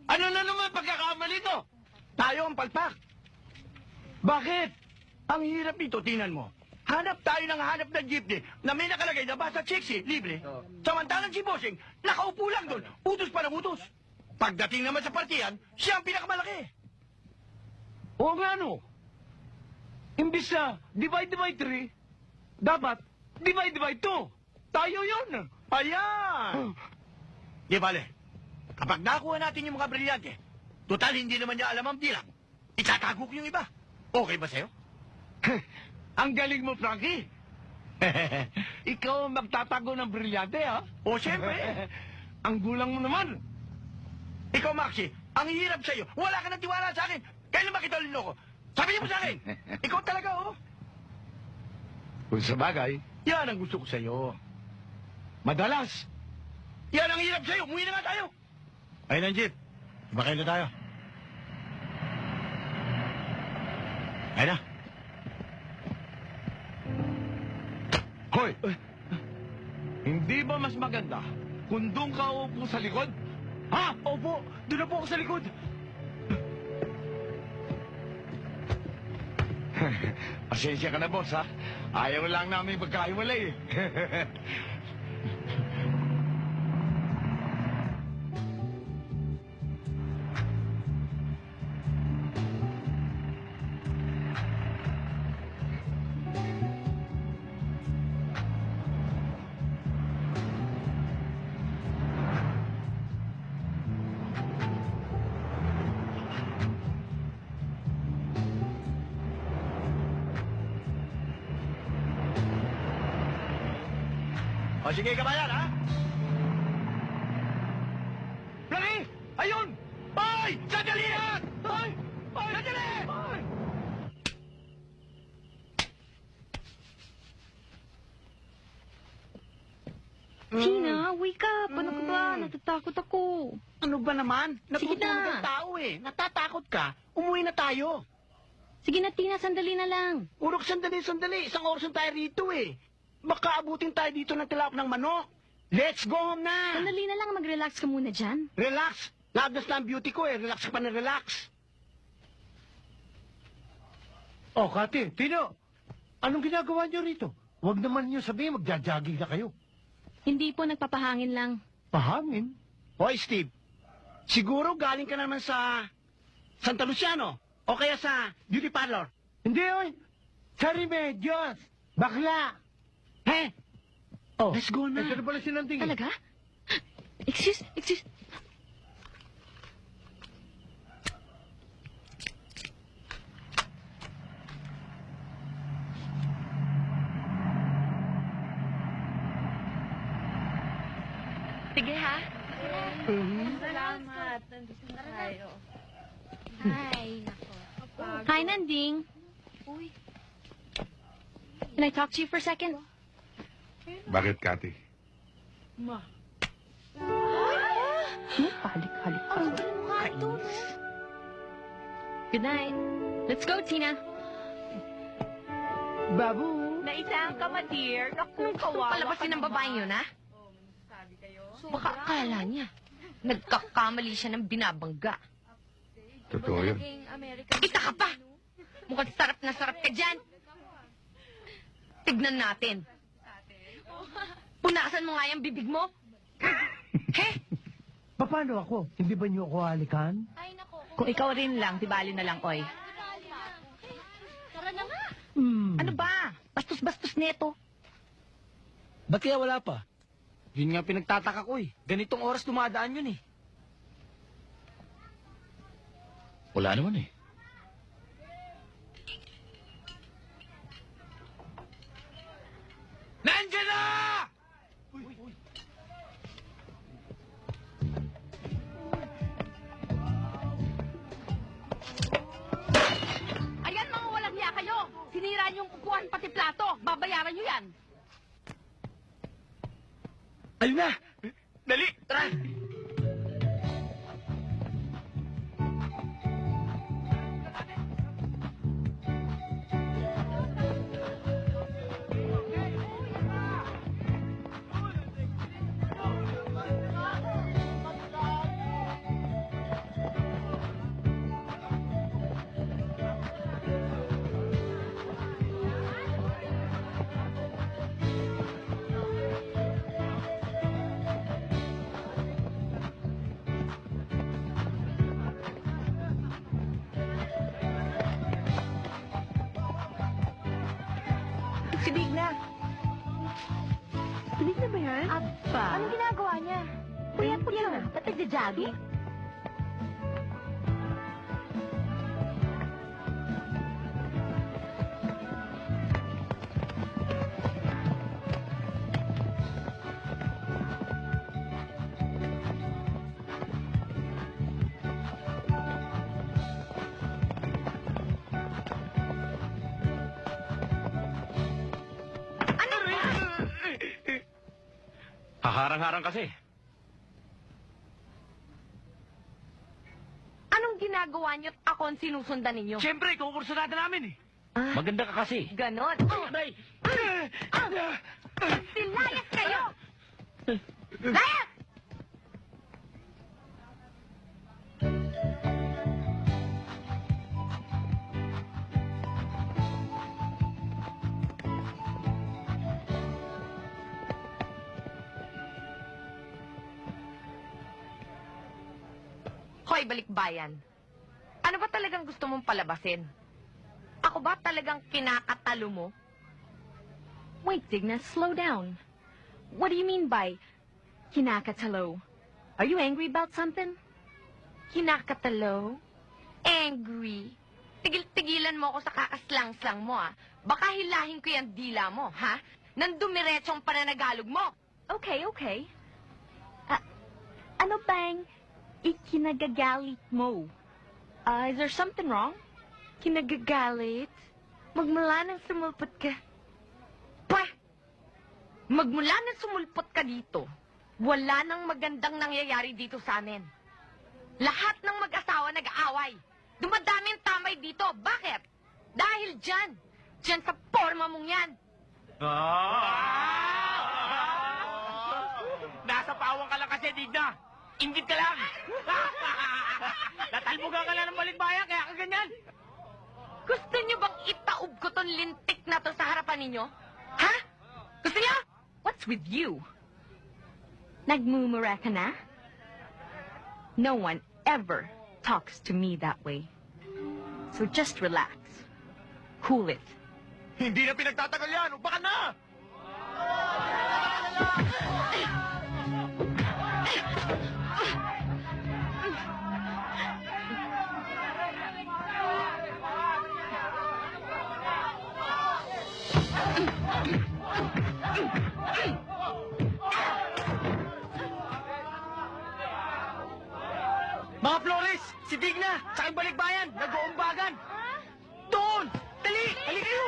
S11: Ano na naman pagkakamali to? Tayo ang palpak. Bakit? Ang hirap nito, tingnan mo. Hanap tayo ng hanap ng jeepney na may nakalagay na basta Chixie, libre. Samantalang si Bossing, nakaupo lang doon, utos pa ng utos. Pagdating naman sa partiyan, siya ang pinakamalaki.
S15: Oo nga, no. Imbis na divide by 3, dapat divide by 2. Tayo yun.
S11: Ayan! Di bale, kapag nakuha natin yung mga brilyante, total hindi naman niya alam ang bilang, itatago ko yung iba. Okay ba sa'yo?
S15: Ang galing mo, Frankie. Ikaw ang magtatago ng brilyante, ha?
S11: O, siyempre.
S15: Ang gulang mo naman.
S11: Ikaw, Maxie, ang hirap sa'yo. Wala ka ng tiwala sa akin. Kailan ba kita linoko? Sabihin mo sa akin. Ikaw talaga,
S2: Kung sa bagay,
S11: Yan ang gusto ko sa'yo. Madalas. Yan ang hirap sa'yo. Umuwi na nga tayo. Ayun ang jeep. Bakay na tayo. Ayun na.
S15: Hoy! Hindi ba mas maganda kung doon ka upo sa likod? Ha? Opo! Doon na po ako sa likod!
S2: pasensya ka na, boss, ha? Ayaw lang namin magkahiwalay,
S11: O sige, kabayan, ha? Lagi! Ayun! Ay! Sandali! Ay! Ay! Sandali! Ay!
S3: Gina, wake up! Ano ka ba? Natatakot ako.
S11: Ano ba naman?
S3: Sige
S11: Natutulog
S3: na.
S11: ang tao, Natatakot ka. Umuwi na tayo.
S3: Sige na, Tina, sandali na lang.
S7: Urok, sandali. Isang oras na tayo rito eh. Baka abutin tayo dito ng tilap ng manok. Let's go home na!
S3: Sandali na lang, mag-relax ka muna dyan.
S7: Relax! Naagdas na ang beauty ko eh. Relax ka pa na relax.
S11: Oh, Kati, Tino, anong ginagawa niyo rito? Huwag naman niyo sabihin magja-jogging na kayo.
S3: Hindi po, nagpapahangin lang.
S11: Pahangin?
S7: Hoy, Steve. Siguro galing ka naman sa Santa Luciano o kaya sa beauty parlor.
S11: Hindi, oy. Sa Remedios. Bakla.
S7: He?
S11: Oh,
S7: let's go na.
S11: Ito na pala si Nanding.
S3: Talaga? Excuse. Sige, ha?
S8: Salamat. Nandito na tayo. Hi. Nako.
S3: Hi, Nanding.
S8: Uy.
S3: Can I talk to you for a second?
S2: Bakit, Kati?
S8: Ma.
S3: Halik-halik ka. Good night. Let's go, Tina.
S4: Babu.
S9: Naisang ka, ma, dear. Naku, kawawa. Palabasin ng babaeng yun, ha? Baka akala niya. Nagkakamali siya ng binabangga.
S2: Totoo yun.
S9: Kita ka pa! Mukhang sarap na sarap ka dyan. Tignan natin. Punasan mo nga yung bibig mo.
S11: Paano ako? Hindi ba niyo ako halikan?
S4: Kung ikaw rin lang, di bali na lang, Koy.
S8: Tara na nga.
S4: Ano ba? Bastos-bastos neto.
S15: Ba't kaya wala pa? Yun nga pinagtataka ko eh. Ganitong oras dumadaan yun eh.
S16: Wala naman eh.
S15: Nandiyan na!
S4: Ayan, mga walang hiya kayo. Sinira niyo yung kukuhan pati plato. Babayaran niyo yan.
S15: Ayun na! Dali! Tara!
S4: Si Digna. Si Digna ba yan? Aba.
S9: Anong ginagawa niya? Puyat-puyat na. Ba't nagja-jogging?
S5: Haharang-harang kasi.
S9: Anong ginagawa niyo at ako ang sinusundan ninyo?
S15: Siyempre, kukursunada namin eh.
S5: Maganda ka kasi.
S9: Ganon.
S15: Aray!
S9: Silayas kayo! Layas! Hoy, balikbayan. Ano ba talagang gusto mong palabasin? Ako ba talagang kinakatalo mo?
S3: Wait, Digna, slow down. What do you mean by kinakatalo? Are you angry about something?
S9: Kinakatalo? Angry? Tigil-tigilan mo ako sa kakaslang-slang mo, ah. Baka hilahin ko yung dila mo, ha? Nang dumiretsong pananagalog mo.
S3: Okay. Ano bang ikinagagalit mo? Is there something wrong?
S9: Kinagagalit? Magmula nang sumulpot ka. Pah! Magmula nang sumulpot ka dito, wala nang magandang nangyayari dito sa amin. Lahat ng mag-asawa nag-aaway. Dumadami ang tamay dito. Bakit? Dahil dyan! Dyan sa forma mong yan!
S15: Nasa pawang ka lang kasi, Digna. Ingit ka lang. Natalbugan ka lang ng balikbayan, kaya ka ganyan.
S9: Gusto niyo bang itaob ko tong lintik na to sa harapan ninyo? Ha? Gusto niyo? What's with you?
S3: Nagmumura ka na? No one ever talks to me that way. So just relax. Cool it.
S15: Hindi na pinagtatagal yan. Upa ka na!
S7: Mga Flores, si Digna, sa aking balikbayan, nag-uumbagan. Doon! Dali! Dali kayo!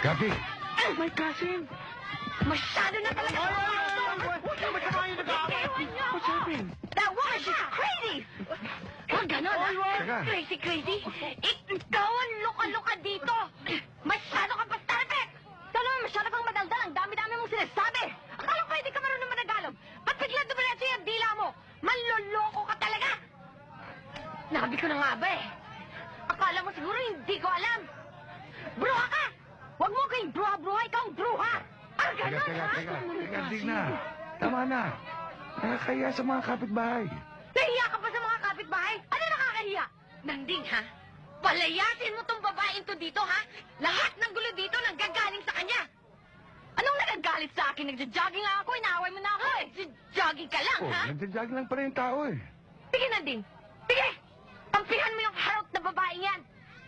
S2: Gabi!
S15: My cousin!
S9: Masyado na talaga!
S15: Masama yung nag-aaway! What's happening?
S9: That woman, she's crazy! Huwag ganon,
S2: Teka.
S9: ha? Crazy! Ikaw ang luka-luka dito! Masyado kang pastarapet! Ikaw naman masyado kang madaldal. Ang dami-dami mong sinasabi! Akala ko hindi ka marunong managalog. Ba't bigla dumiretso yung dila mo? Manloloko ka talaga! Nabi ko na nga ba eh. Akala mo siguro hindi ko alam. Bruha ka! Huwag mo kayong bruha-bruha, ikaw ang bruha! Ang
S2: Teka,
S9: ganon,
S2: teka,
S9: ha?
S2: teka. Teka, Digna. Tama na. Nakakaya sa mga kapitbahay.
S9: Nahiya ka pa sa mga kapitbahay? Ano nakakahiya? Nanding, ha? Palayasin mo tong babaeng to dito, ha? Lahat ng gulo dito nanggagaling sa kanya. Anong nagagalit sa akin? Nagja-jogging nga ako, inaaway mo na ako. Nagja-jogging ka lang,
S2: Oh,
S9: ha?
S2: nagja-jogging lang pala yung tao eh.
S9: Sige, Nanding. Sige! Kampihan mo yung harot na babaeng yan.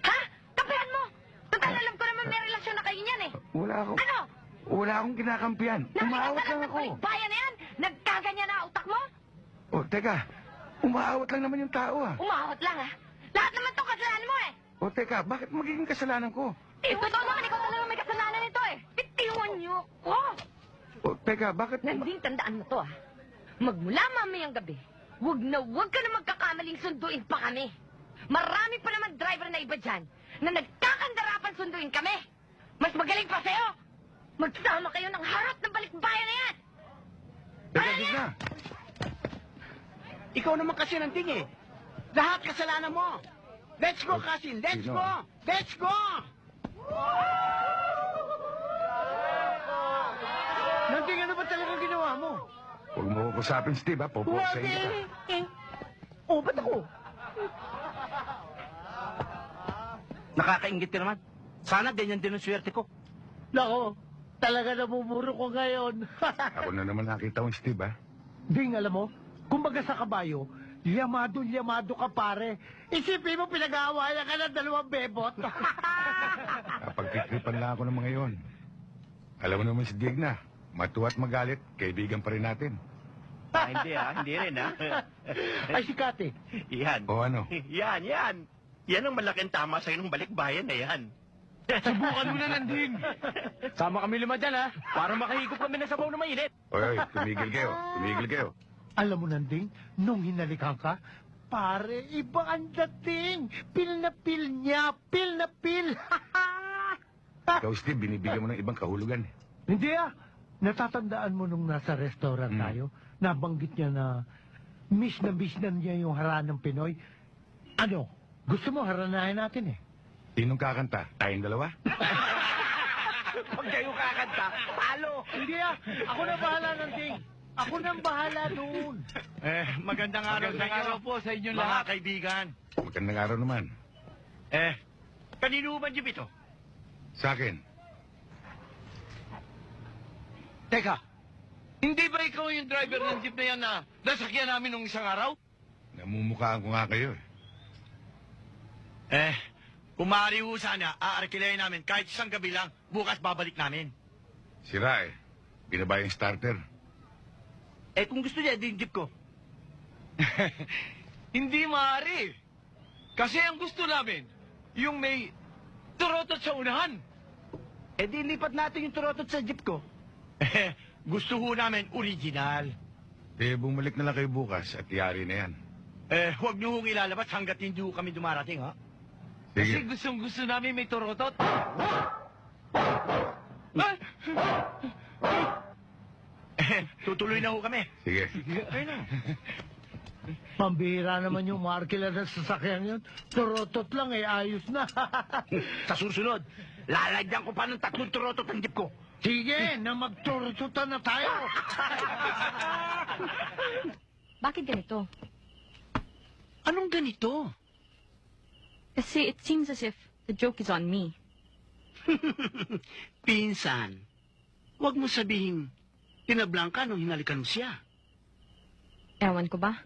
S9: Ha? Kampihan mo! Total, alam ko naman may relasyon na kayo niyan, eh.
S2: Wala akong kinakampihan. Umaawat lang ako.
S9: Bayan na yan! Nagkaganyan na utak mo?
S2: Oh, teka. Umaawat lang naman yung tao ah.
S9: Umawat lang, ha? Lahat naman to kasalanan mo, eh.
S2: Oh, teka. Bakit magiging kasalanan ko?
S9: Totoo naman, ikaw talaga may kasalanan nito, eh. Bitiwan niyo ako.
S2: Oh, teka. Bakit?
S9: Nanding, tandaan mo to, ha? Magmula mamayang gabi, wag ka na magkakamaling sunduin pa kami. Marami pa naman driver na iba dyan na nagkakandarapan sunduin kami. Mas magaling pa sa'yo. Magsama kayo ng harot ng balikbayan na yan.
S2: Teka, Digna.
S7: Ikaw naman kasi Nanding eh. Lahat kasalanan mo. Let's go, cousin. Let's
S2: Sino?
S7: go. Let's go. Nanding, ano ba talaga ginawa mo?
S2: Huwag mo ko kusapin, Steve, ha? Poposayin ka.
S7: Oh, ba't ako?
S10: Nakakaingit ka naman. Sana ganyan din ang swerte ko.
S11: Nako, talaga namumuro ko ngayon.
S2: Ako na naman nakita kong Steve, ha?
S11: Ding, alam mo, kumbaga sa kabayo, yamado ka pare. Isipin mo pinag-aawayan ka ng 2 bebot.
S2: Napagkikripan lang ako ng mga yon. Alam mo naman si Digna, matuwa at magalit, kaibigan pa rin natin.
S15: Hindi rin
S11: Ay, si Kati.
S15: Yan.
S2: O ano?
S15: Yan. Yan ang malaking tama sa'yo ng balikbayan na yan. Subukan mo na, Nanding. Sama kami lima dyan, ha? Para makahigop kami ng sabaw na mainit.
S2: Oy, tumigil kayo. Tumigil kayo.
S11: Alam mo, Nanding, nung hinalikan ka, pare, iba ang dating. Pil na pil niya. Pil na pil.
S2: Ikaw, Steve, binibigyan mo ng ibang kahulugan.
S11: Hindi natatandaan mo nung nasa restaurant tayo, nabanggit niya na miss na niya yung haranang Pinoy. Ano, gusto mo haranahin natin eh.
S2: Sinong kakanta? Tayong dalawa?
S15: Pag kayo kakanta, talo.
S11: Hindi ako na bahala ng ting. Ako nang bahala doon.
S15: Magandang araw po sa inyong
S2: Mga
S15: lahat. Kaibigan.
S2: Magandang araw naman.
S15: Kanino ba jeep ito?
S2: Sa akin.
S15: Teka, hindi ba ikaw yung driver ng jeep na yan na nasakyan namin nung isang araw?
S2: Namumukhaan ko nga kayo
S15: Kung maaari ho sana, aarkilayin namin kahit isang gabi lang, bukas babalik namin.
S2: Sira Binaba yung starter.
S15: Kung gusto niya, din jeep ko. Hindi maaari. Kasi ang gusto namin, yung may turotot sa unahan. Di lipat natin yung turotot sa jeep ko. Gusto ho namin original.
S2: Bumalik na lang kayo bukas at yari na yan.
S15: Huwag niyo hong ilalabas hanggat hindi ho kami dumarating, ha?
S2: Sige.
S15: Kasi gustong-gusto namin may turotot. Tutuloy na ho kami.
S2: Sige.
S11: Pambihira naman yung markila ng sasakyan yun. Turotot lang ayos na.
S15: Sa susunod, lalagyan ko pa ng 3 turotot ang jeep ko.
S11: Sige, na magturototan na tayo.
S3: Bakit ganito?
S10: Anong ganito?
S3: Kasi it seems as if the joke is on me.
S10: Pinsan, huwag mo sabihin, tinablang ka nung hinalikan mo siya.
S3: Ewan ko ba?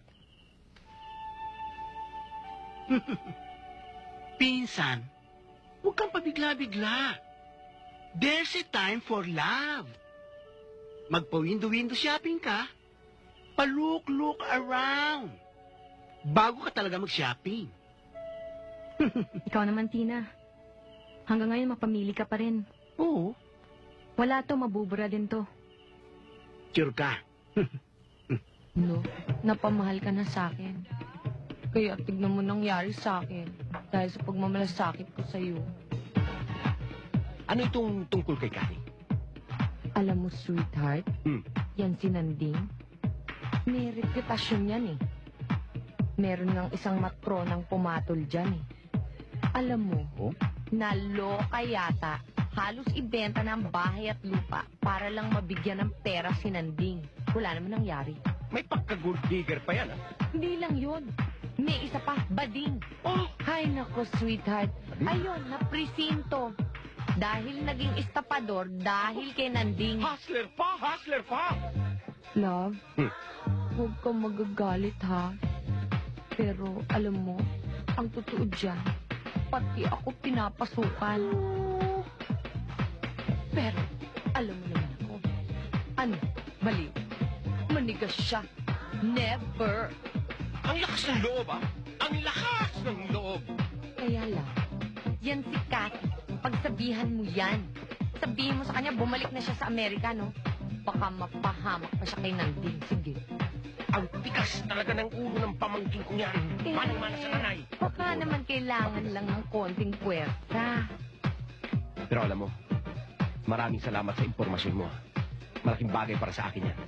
S10: Pinsan, huwag kang pabigla-bigla. There's a time for love. Magpa-window-window shopping ka, pa-look around. Bago ka talaga mag-shopping.
S3: Ikaw naman, Tina. Hanggang ngayon, mapamili ka pa rin.
S10: Oo.
S3: Wala to, mabubura din to.
S10: Sure ka.
S8: No, napamahal ka na sa akin. Kaya tignan mo nangyari sa akin dahil sa pagmamalasakit ko sa'yo.
S5: Ano itong tungkol kay Cathy?
S8: Alam mo, sweetheart, yan si Nanding. May reputasyon yan eh. Meron ng isang matronang pumatol dyan eh. Alam mo, naloka yata. Halos ibenta ng bahay at lupa para lang mabigyan ng pera si Nanding. Wala naman nangyari.
S5: May pagka-gold digger pa yan,
S8: Hindi lang yun. May isa pa, bading. Hay nako, sweetheart. Ayun, napresinto. Dahil naging estapador dahil kay Nanding.
S5: Hustler pa!
S8: Love, huwag kang magagalit ha. Pero alam mo, ang totoo dyan, pati ako pinapasukan. Pero, alam mo naman ako. Ano? Baliw. Manigas siya. Never.
S5: Ang lakas ng loob, Ang lakas ng loob!
S8: Kaya lang, yan si Cathy. Pagsabihan mo yan. Sabihin mo sa kanya, bumalik na siya sa Amerika, no? Baka mapahamak pa siya kay Nanding. Sige.
S5: Ang tikas talaga ng ulo ng pamangkin ko yan. Manang-mana sa nanay.
S8: Baka naman kailangan lang ng konting puwersa.
S5: Pero alam mo, maraming salamat sa impormasyon mo. Malaking bagay para sa akin yan.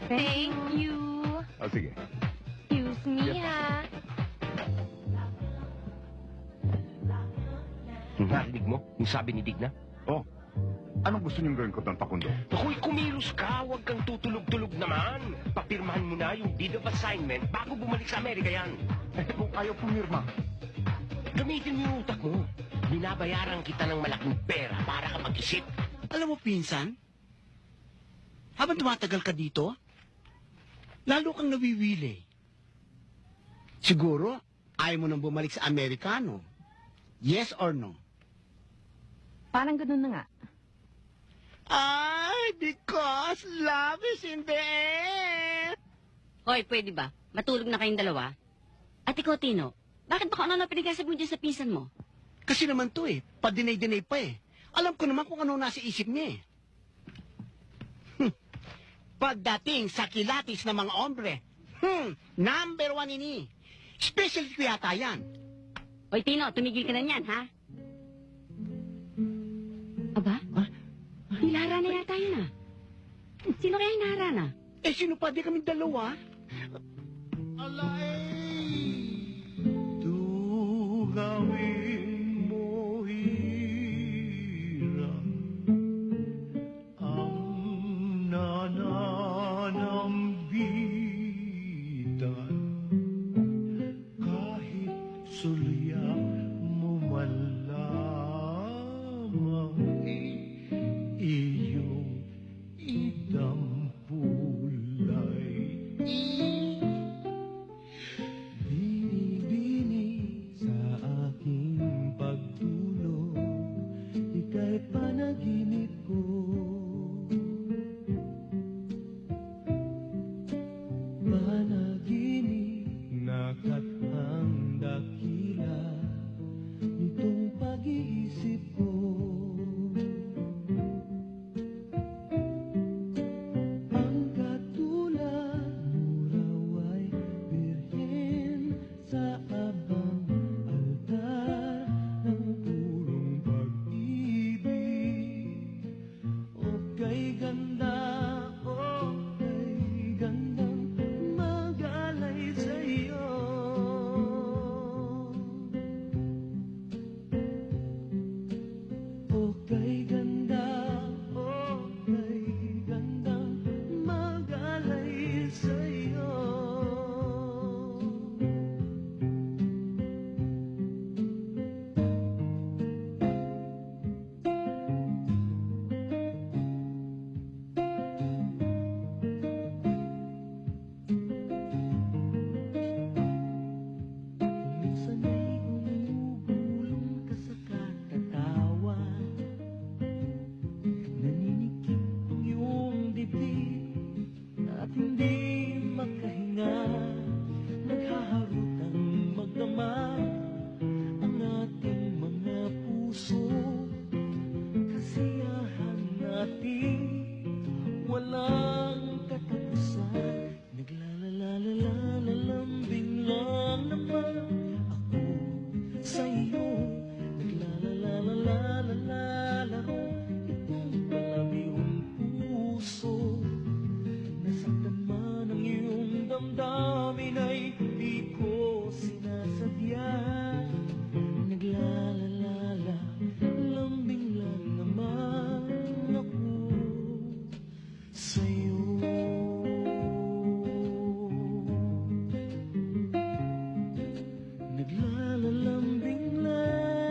S8: Thank you.
S2: Sige.
S8: Excuse me, ha?
S5: Narinig mo yung sabi ni Digna?
S2: Anong gusto niyong gawin ko doon, Pakundo?
S5: Ako'y kumilos ka, huwag kang tutulog-tulog naman. Papirmahan mo na yung deed of assignment bago bumalik sa Amerika yan.
S2: Kung ayaw pumirma.
S5: Gamitin mo yung utak mo. Binabayaran kita ng malaking pera para ka mag-isip.
S10: Alam mo, pinsan, habang tumatagal ka dito, lalo kang nawiwili. Siguro, ayaw mo nang bumalik sa Amerikano. Yes or no?
S3: Parang ganun na nga.
S11: Ay, because love is in the air.
S17: Hoy, pwede ba? Matulog na kayong dalawa? At ikaw, Tino, bakit ba kung ano pinagasag mo dyan sa pinsan mo?
S11: Kasi naman to padinay-dinay pa Alam ko naman kung ano nasa isip niya Pagdating sa kilatis ng mga ombre, number 1 ini. Specialty ko yata yan.
S17: Oy, Tino, tumigil ka na niyan, ha? Aba? Hilara na yata yun, ah. Sino kaya hinara na?
S11: Sino pa? Di kami dalawa.
S12: Gawin mo hirap ang nananambitan kahit sulya mo man lamang iyong idampulay. Bini-bini sa aking pagtulog, ika'y panaginip ko. Panaginip na kathang dakila nitong pag-iisip ko. Ang katulad mo raw ay birhen sa abang altar ng purong pag-ibig. O kay ganda, o kay gandang mag-alay sa'yo. O kay ganda, o kay gandang mag-alay sa'yo. Minsan ay umugulong ka sa katatawa, naninikip ang iyong dibdib at hindi makahinga, naghaharutang magdama ang ating mga puso. Kasiyahan natin walang katapusan, naglalalalalambing lang naman ako sa iyo. Naglalalalalaro itong malamihong puso, nasaktan man ang iyong damdamin ay di ko sinasadya. Naglalalala, lambing lang naman ako sa'yo. Naglalalambing lang.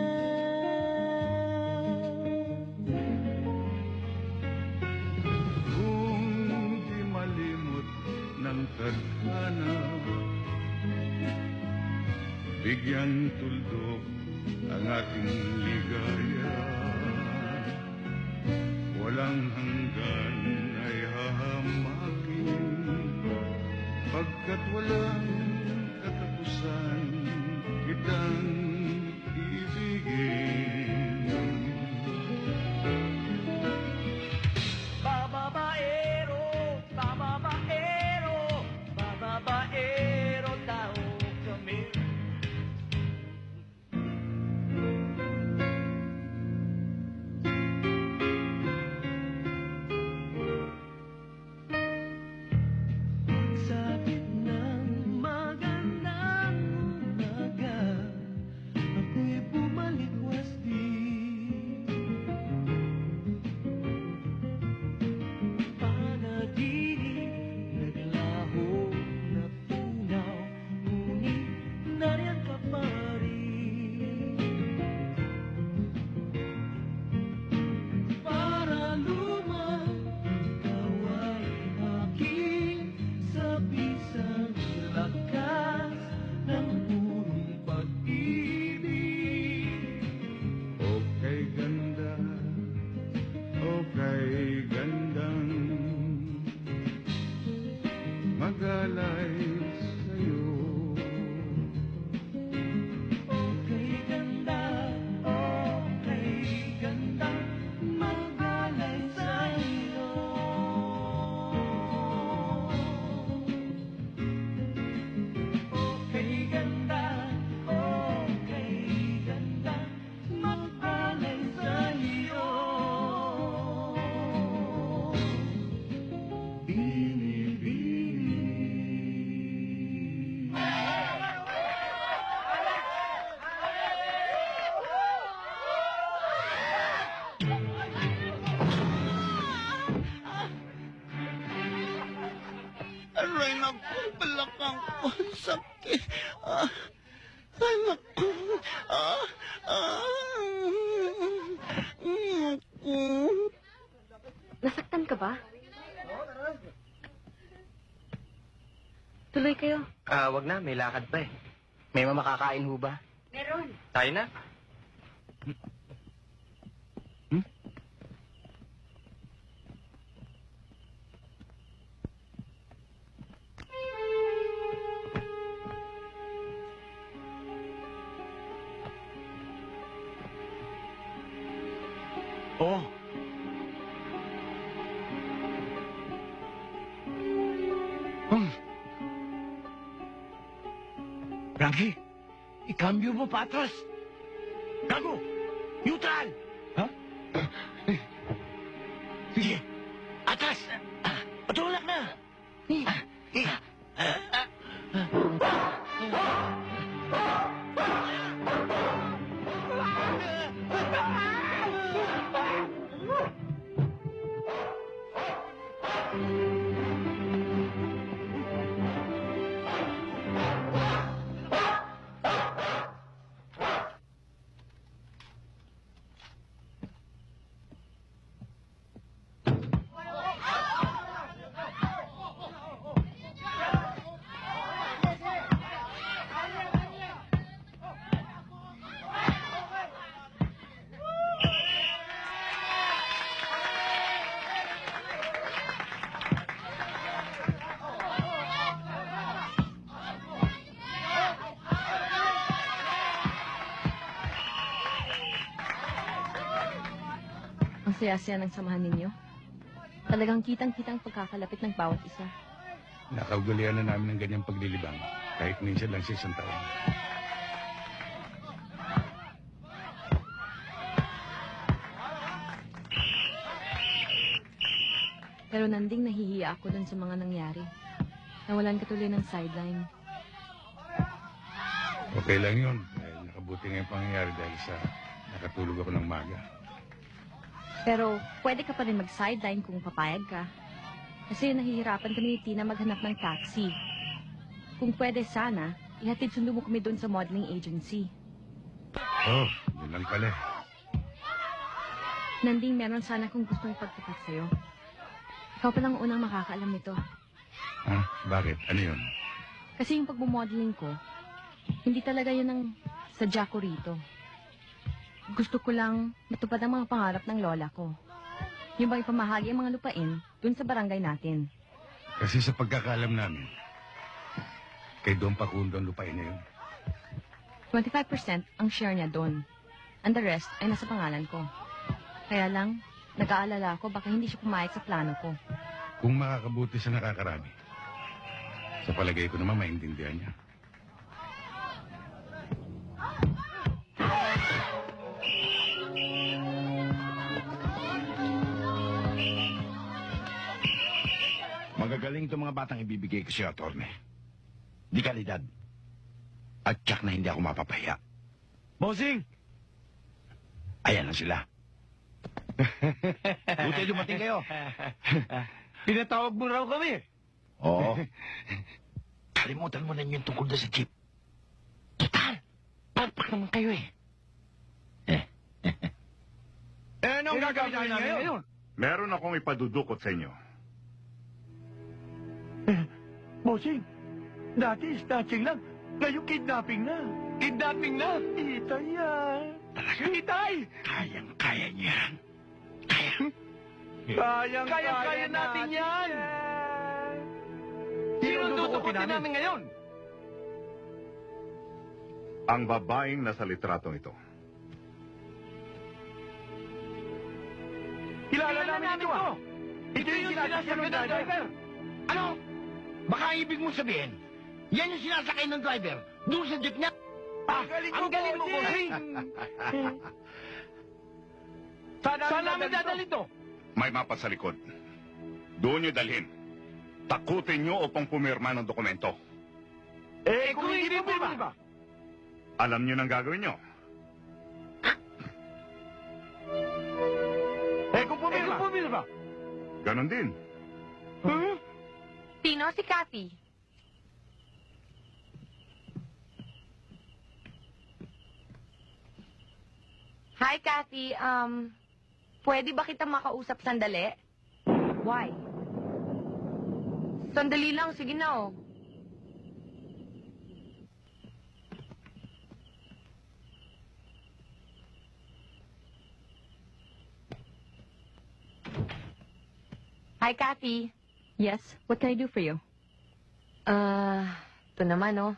S2: Kung di malimot ng tadhana, bigyang tuldok ang ating ligaya. Walang hanggan ay hahamakin, pagkat walang katapusan kitang ibigin.
S12: Bababaero, bababaero, bababaero daw kami.
S11: Sa gitnang magandang umaga, Ang sakit. Anak ko.
S9: Nasaktan ka ba? Tuloy kayo.
S15: Wag na. May lakad pa eh. May makakain ho ba?
S9: Meron.
S15: Tayo na. Oh. Frankie, ikambyo mo pa atras. Gago! Neutral! Ha? Sige, atras! Patulak na!
S3: Ang saya-saya ng samahan ninyo. Talagang kitang-kitang pagkakalapit ng bawat isa.
S2: Nakaugalian na namin ng ganyang paglilibang. Kahit minsan lang sa isang taon.
S3: Pero nanding nahihiya ako dun sa mga nangyari. Nawalan ka tuloy ng sideline.
S2: Okay lang yun. Dahil nakabuti nga yung pangyayari dahil sa nakatulog ako ng maga.
S3: Pero pwede ka pa rin mag-sideline kung papayag ka. Kasi nahihirapan kami ni Tina maghanap ng taxi. Kung pwede sana, ihatid sundo mo kami doon sa modeling agency.
S2: Oh, yun lang pala.
S3: Nanding meron sana kung gustong ipagtapat sa'yo. Ikaw pa lang unang makakaalam nito.
S2: Ha? Bakit? Ano yun?
S3: Kasi yung pagbumodeling ko, hindi talaga yun ang sadya ko rito. Gusto ko lang matupad ang mga pangarap ng lola ko. Yung bang ipamahagi ang mga lupain dun sa barangay natin.
S2: Kasi sa pagkakalam namin, kay Don Pacundo ang lupain na yun.
S3: 25% ang share niya doon. And the rest ay nasa pangalan ko. Kaya lang, nag-aalala ako baka hindi siya pumayag sa plano ko.
S2: Kung makakabuti sa nakakarami, sa palagay ko naman maintindihan niya.
S15: Magagaling itong mga batang ibibigay ko siya, Atty. Di kalidad. At tsak na hindi ako mapapahiya. Bossing! Ayan na sila. Buti dumating kayo. Pinatawag mo raw kami. Oo. Kalimutan mo na yung tungkol na sa jeep. Total! Palpak naman kayo eh. Anong gagawin namin ngayon?
S18: Meron akong ipadudukot sa inyo.
S15: Bossing, dati snatching lang. Ngayon kidnapping na. Kidnapping na? Itay yan. Talaga? Itay! Kayang-kaya niyan. Kayang-kaya natin yan. Sinududukotin namin ngayon.
S18: Ang babaeng nasa litratong ito.
S15: Kilala namin ito. Ito yung sinasakyan ng driver. Ano? Baka ibig mo sabihin, yan yung sinasakay ng driver doon sa jeep niya. Ang galing mo, bossing! Saan namin dadalhin to?
S18: May mapa sa likod. Doon nyo dalhin. Takutin nyo upang pumirma ng dokumento.
S15: Kung hindi mo ba?
S18: Alam nyo nang gagawin nyo.
S15: Kung pumirma?
S18: Ganon din.
S9: Sino si Kathy?
S8: Hi, Kathy. Pwede ba kita makausap sandali? Why? Sandali lang. Sige na, oh. Hi, Kathy.
S3: Yes, what can I do for you?
S8: Ito naman, oh.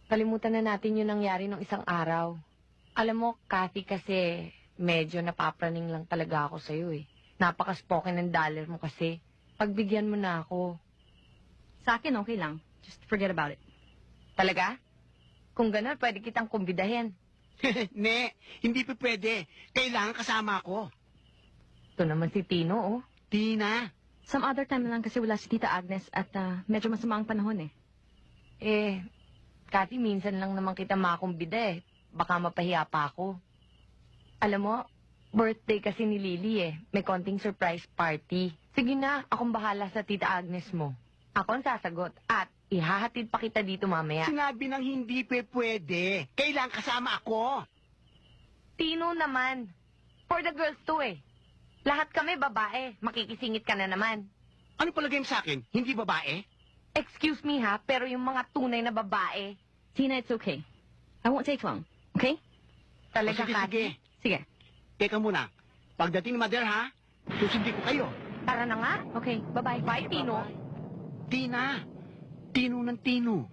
S8: Kalimutan na natin yung nangyari nung isang araw. Alam mo, Kathy, kasi medyo napapraning lang talaga ako sa'yo, eh. Napaka-spoken ng dollar mo kasi. Pagbigyan mo na ako.
S3: Sa akin, okay lang. Just forget about it.
S8: Talaga? Kung gano'n, pwede kitang kumbidahin.
S11: Ne, hindi pa pwede. Kailangan kasama ako.
S8: Ito naman si Tino, oh.
S11: Tina.
S3: Some other time na lang kasi wala si Tita Agnes at medyo masama ang panahon, eh.
S8: Kathy, minsan lang naman kita makumbida, eh. Baka mapahiya pa ako. Alam mo, birthday kasi ni Lily, eh. May konting surprise party. Sige na, akong bahala sa Tita Agnes mo. Ako ang sasagot at ihahatid pa kita dito mamaya.
S11: Sinabi ng hindi pa pwede. Kailangan kasama ako.
S8: Tino naman. For the girls too, eh. Lahat kami babae. Makikisingit ka na naman.
S11: Ano palagay mo sa akin? Hindi babae?
S8: Excuse me ha, pero yung mga tunay na babae.
S3: Tina, it's okay. I won't take long. Okay?
S8: Talaga,
S11: sige,
S8: Kathy?
S3: Sige.
S11: Teka muna. Pagdating ni Mother, ha? Susundin ko kayo.
S8: Tara na nga.
S3: Okay, bye-bye.
S8: Bye, Tino.
S11: Tina. Tino ng Tino.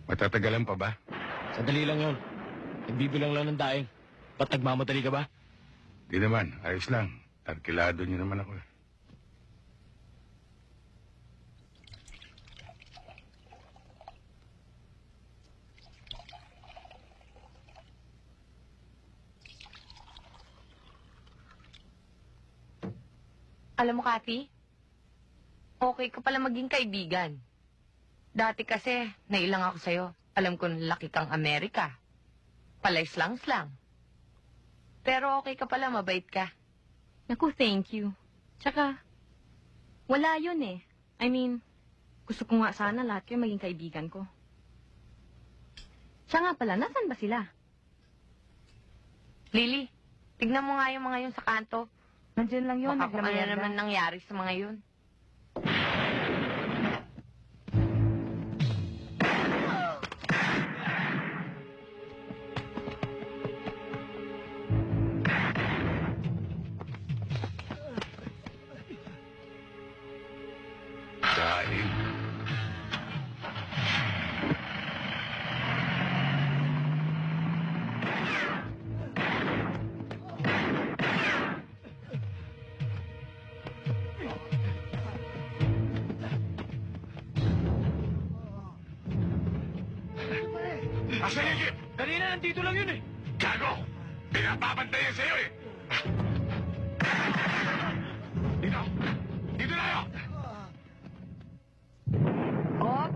S2: Matatagalan pa ba?
S16: Sandali lang yon. Nagbibilang lang ng daing. Ba't nagmamadali ka ba?
S2: Di naman, ayos lang. Arkilado niyo naman ako.
S8: Alam mo, Kathy, okay ka pala maging kaibigan. Dati kasi, nailang ako sa'yo. Alam ko laki kang Amerika. Palaislangs lang. Pero okay ka pala, mabait ka.
S3: Naku, thank you. Tsaka, wala yun eh. I mean, gusto ko nga sana lahat kayo maging kaibigan ko. Siya nga pala, nasan ba sila?
S8: Lily, tignan mo nga yung mga yun sa kanto.
S4: Nandiyan lang yun.
S8: Baka kung ano naman nangyari sa mga yun.
S2: Dahil... Asa yung jeep?
S15: Kanina nandito lang yun, eh.
S2: Gago! Pinapabantayan sa'yo, eh! Dito! Dito na kayo!
S8: Oh,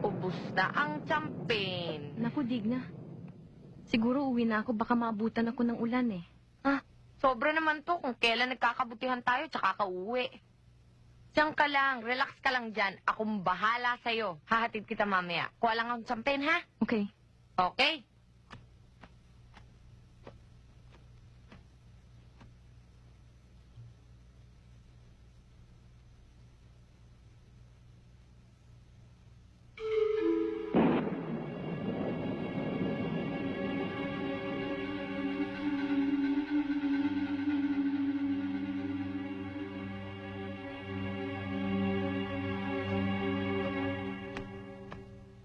S8: ubus na ang champagne.
S3: Naku, Digna. Siguro uwi na ako, baka maabutan ako ng ulan eh.
S8: Sobra naman to kung kailan nagkakabutihan tayo tsaka kauwi. Diyan ka lang, relax ka lang dyan. Akong bahala sa'yo. Hahatid kita mamaya. Kuha lang ang champagne, ha?
S3: Okay.
S8: Okay.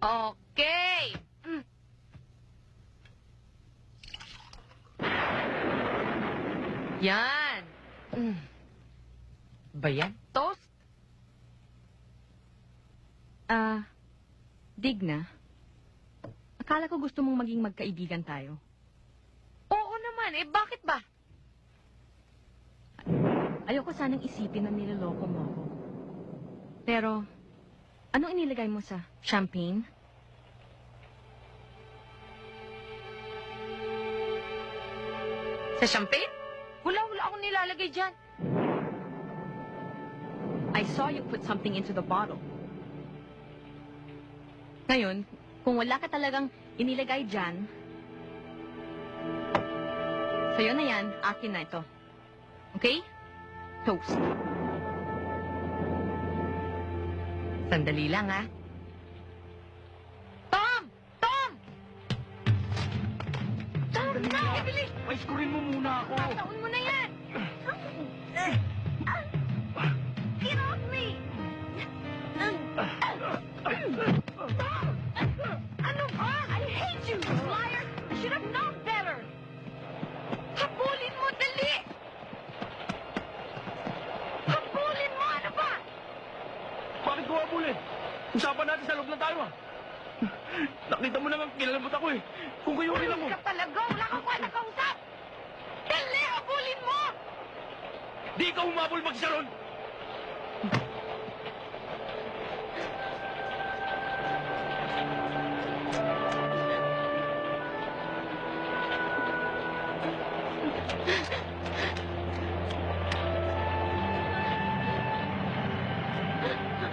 S8: Okay. Yan. Ba yan? Toast?
S3: Digna. Akala ko gusto mong maging magkaibigan tayo.
S8: Oo naman. Eh, bakit ba?
S3: Ayoko sanang isipin na niloloko mo ako. Pero, anong inilagay mo sa champagne?
S9: Sa champagne? Wala akong nilalagay dyan.
S3: I saw you put something into the bottle. Ngayon, kung wala ka talagang inilagay dyan, sa'yo na yan, akin na ito. Okay? Toast.
S9: Sandali lang, ha? Tom! Tom! Tom, na! Ibili!
S15: Ay, skurin mo muna ako.
S9: Taon mo na yan! Get off me! Ano ba? I hate you, you liar! I should have known better! Habulin mo, dali! Habulin mo, ano ba?
S15: Bakit ko abulin? Usapan natin sa loob lang tayo, ah. Nakita mo naman, kilalabot ako eh. Kung kayo rin ako.
S9: Ka talaga, wala kang kwenta kausap! Dali, habulin mo!
S15: Di ikaw humabol mag-saron!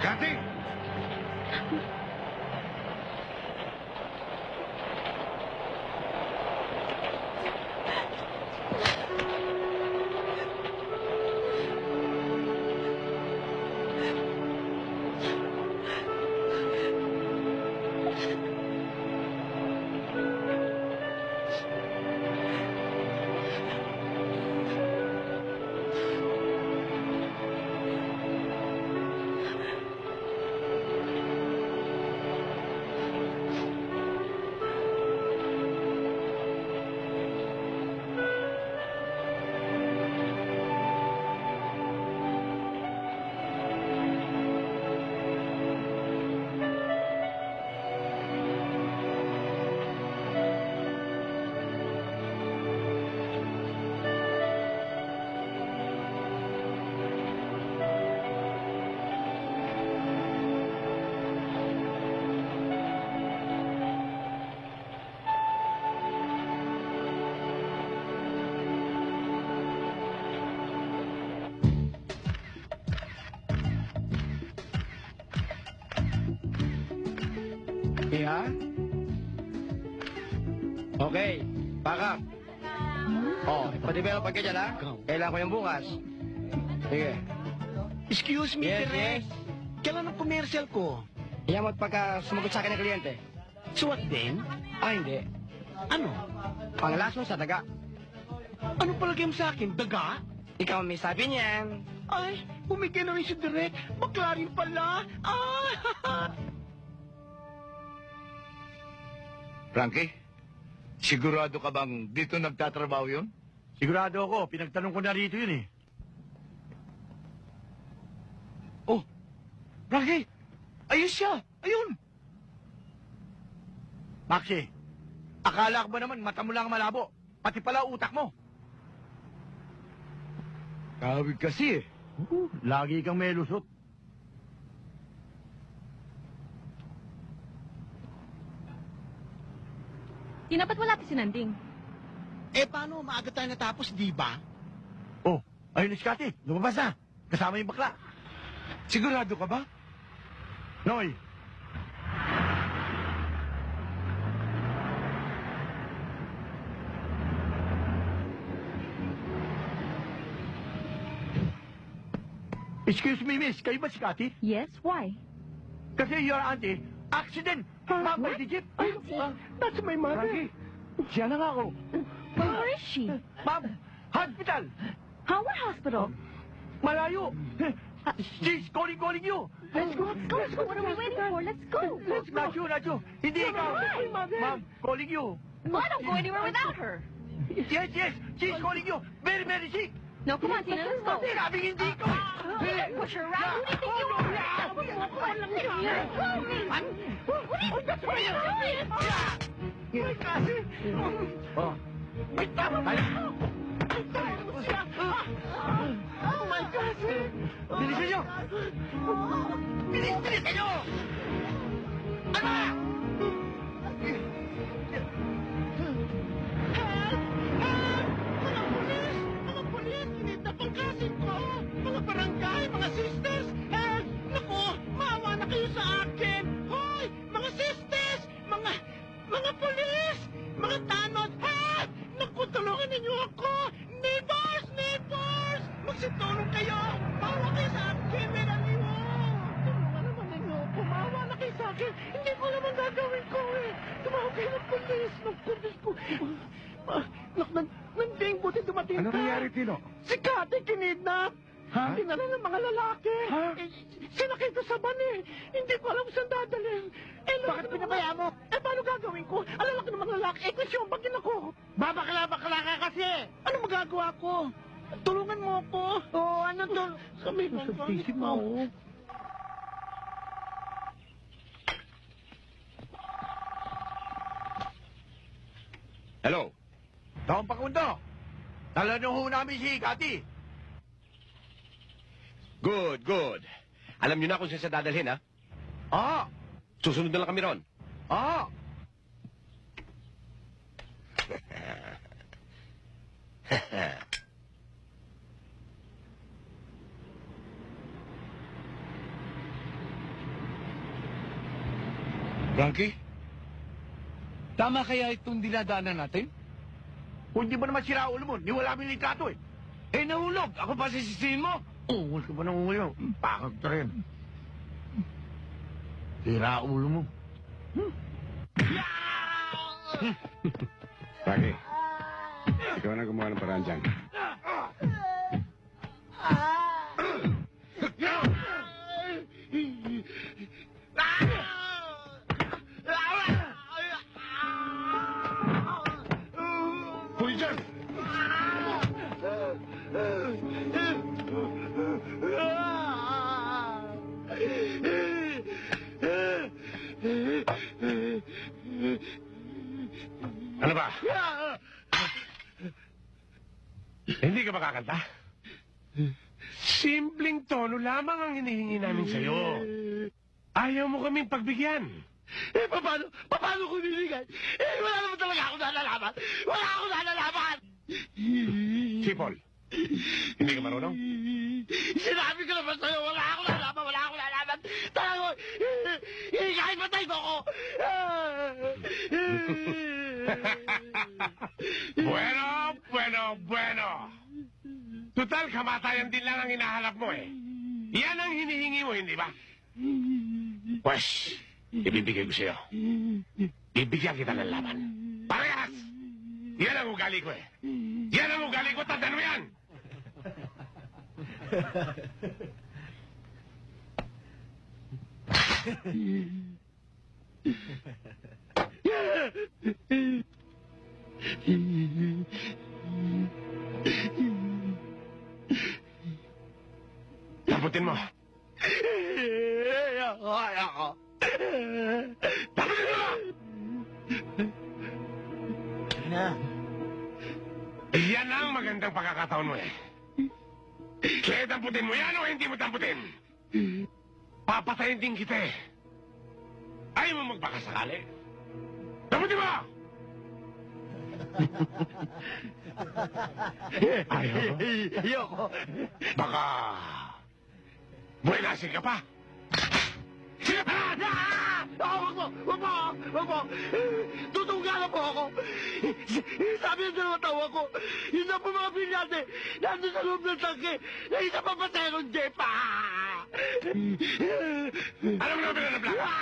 S2: Kathy!
S16: Ha? Okay, pack up. Oh, pa-develop ka dyan, ha? Kailangan ko yung bukas. Sige.
S15: Excuse me,
S16: Yes,
S15: Tere.
S16: yes.
S15: Kailan ang commercial ko?
S16: Iyan mo't pagka sumagot sa akin ng kliyente.
S15: Suwat din?
S16: Ah, hindi.
S15: Ano?
S16: Panglas mo sa daga.
S15: Ano palagay mo sa akin? Daga?
S16: Ikaw ang may sabi niyan.
S15: Ay, bumigay na rin si Direk. Bakla rin pala. Ah!
S19: Frankie, sigurado ka bang dito nagtatrabaho yun?
S15: Sigurado ako. Pinagtanong ko na rito yun eh. Oh! Frankie! Ayun siya! Ayun! Maxie, akala ko ba naman mata mo lang malabo? Pati pala utak mo.
S19: Kawig kasi eh.
S15: Lagi kang may lusot.
S3: Dapat wala si Nanding.
S7: Eh, paano? Maaga tayo natapos, di ba?
S15: Oh, ayun ni Scotty. Lumabas na. Kasama yung bakla.
S19: Sigurado ka ba?
S15: Noy. Excuse me, miss. Kayo ba si Scotty?
S3: Yes, why?
S15: Kasi your auntie, accident. Mabay di jeep. That's my mother. Frankie, siya na nga ako.
S3: Where is she?
S15: Ma'am, hospital.
S3: How? What hospital?
S15: Malayo. She's calling you.
S3: Let's go. What are we waiting for? Let's go.
S15: Not you. Hindi ikaw. Ma'am, calling you.
S3: Well, I don't go anywhere without her.
S15: Yes. She's calling you. Very, very sick.
S3: No, come on, Tina, let's go.
S15: Sinabing hindi ko.
S3: Don't push her around. Who do you think you are? What are you doing?
S15: Ay, kasi. Oh. Ay, tama ba? Oh my God! Bilisan nyo! Bilisan nyo! Ano ba?
S7: Mga pulis! Mga tanod! Help! Naku, tulungan ninyo ako! Neighbors! Neighbors! Magsitulong kayo! Bawa kayo sa akin! Meron niyo! Tulungan naman ninyo ako! Maawa na kayo sa akin! Hindi ko naman gagawin ko eh! Tumawag kayo ng pulis! Nagpulis ko! Nanding, buti dumating
S13: Ano
S7: ka!
S13: nangyari, Tino?
S7: Si Kati kinidnap!
S13: Ha?
S7: Dinala ng mga lalaki! Sinakay ko sa van eh! Hindi ko alam saan dadalhin! Bakit pinabayaan mo? Paano gagawin ko? Ang lalaki ng mga lalaki, question, bagin ako! Babakla ka kasi! Ano magagawa ko? Tulungan mo ako! Oo, ano to? Sabi mo, pangit mo.
S5: Hello?
S15: Taong Pakundo! Dala niyo ho namin si Kati.
S5: Good, good. Alam niyo na kung saan siya dadalhin, ha?
S15: Ah!
S5: Susunod na lang kami ron.
S15: Ah!
S19: Frankie? Tama kaya itong dinadaanan natin?
S15: Kung di ba naman sira ulo mo, niwala mo yung litrato eh.
S19: Eh, nahulog. Ako pa sisisihin mo.
S15: Oo, ka ba nang ulo? Pakag ka rin. Sira ulo mo.
S13: Paki, ikaw na gumawa ng paraan dyan.
S19: Hoy, dyan!
S5: Ano ba? Hindi ka makakanta? Simpleng tono lamang ang hinihingi namin sa'yo. Ayaw mo kaming pagbigyan.
S7: Eh, paano ko nilingay? Eh, wala naman talaga ako nalalaman! Wala ako nalalaman!
S5: Sipol, hindi ka marunong?
S7: Sinabi ko naman sa'yo, wala ako nalalaman! Talaga, kahit matay mo ako!
S5: Bueno. Total, kamatayan din lang ang hinahanap mo eh. Yan ang hinihingi mo, hindi ba? Pwes, ibibigay ko sa'yo. Bibigyan kita ng laban. Parehas! Yan ang ugali ko eh. Yan ang ugali ko, tandaan mo yan! Taputin mo.
S7: Ayoko.
S5: Taputin mo! Yan ang magandang pagkakataon mo eh. Kaya tamputin mo yan o hindi mo tamputin? Papatayin din kita eh. Ayaw mo magbakasakali? Tamputin mo!
S7: Ayoko.
S5: Baka... buenasin ka pa.
S7: Wag mo! Tutunggalan po ako! Sabi ng dalawa tawa ko, yun na po mga bilyate, nandun sa loob ng tangke, na isa pa paterong jepa!
S5: Alam mo na ba na plaka?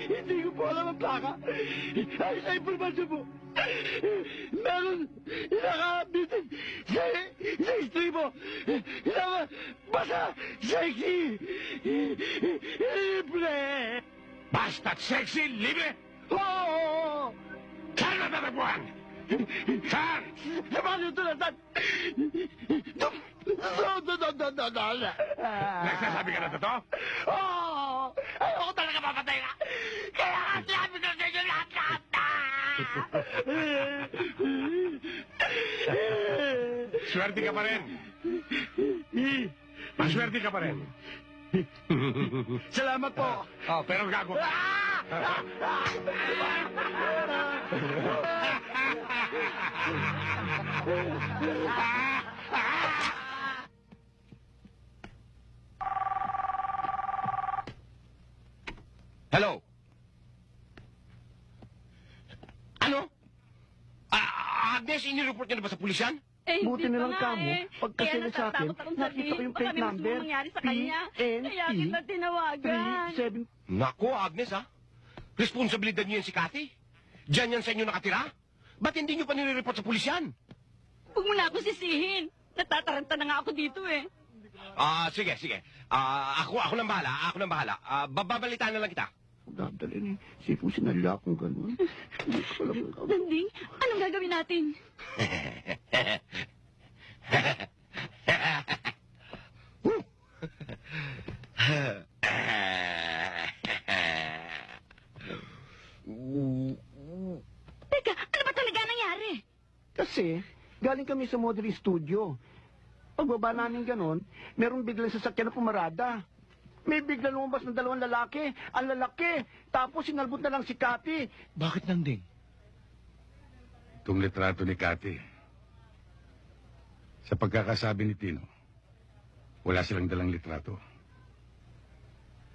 S7: Hindi ko po alam ang plaka. Ay, sa impormasyon mo, meron nakabitin sa history mo. Basta sexy! Libre!
S5: Basta't sexy, libre?
S7: Oo!
S5: Saan natatagpuan? Saan?
S7: Sa mga tulatan!
S5: Nagsasabi ka na totoo?
S7: Oo! Ayoko talaga mapatay ka! Kaya nga sinabi ko sa inyo lahat!
S5: Swerte ka pa rin. Maswerte ka pa rin.
S7: Salamat po!
S5: Oh, pero gago ka. Hello? Agnes, inireport niyo na ba sa pulisyan?
S14: Eh,
S11: Buti
S14: hindi
S11: na
S14: pa
S11: lang
S14: nga
S11: kamo,
S14: eh.
S11: pagkasya
S14: Kaya
S11: na sa akin,
S14: natatakot akong
S11: nakita
S14: sabihin,
S11: ko yung
S14: baka
S11: plate
S14: may gusto
S11: number,
S14: mong mangyari sa kanya. Kaya kita tinawagan.
S11: 3-7.
S5: Nako, Agnes, ha? Responsibilidad niyo yan si Cathy? Diyan yan sa inyo nakatira? Ba't hindi niyo pa nire-report sa pulisyan?
S14: Huwag mo na ako sisihin. Natataranta na nga ako dito eh.
S5: Sige. Ako nang bahala. Babalitaan na lang kita.
S11: Dadalhin eh. Sipo sinalila akong gano'n. Hindi ko alam ang gawin.
S14: Nanding, anong gagawin natin? Teka, ano ba talaga nangyari?
S11: Kasi, galing kami sa modeling studio. Pagbaba namin gano'n, merong biglang sasakyan na pumarada. May bigla lumabas ng 2 lalaki. Ang lalaki. Tapos sinalbot na lang si Cathy.
S19: Bakit nanding?
S2: Itong litrato ni Cathy. Sa pagkakasabi ni Tino, wala silang dalang litrato.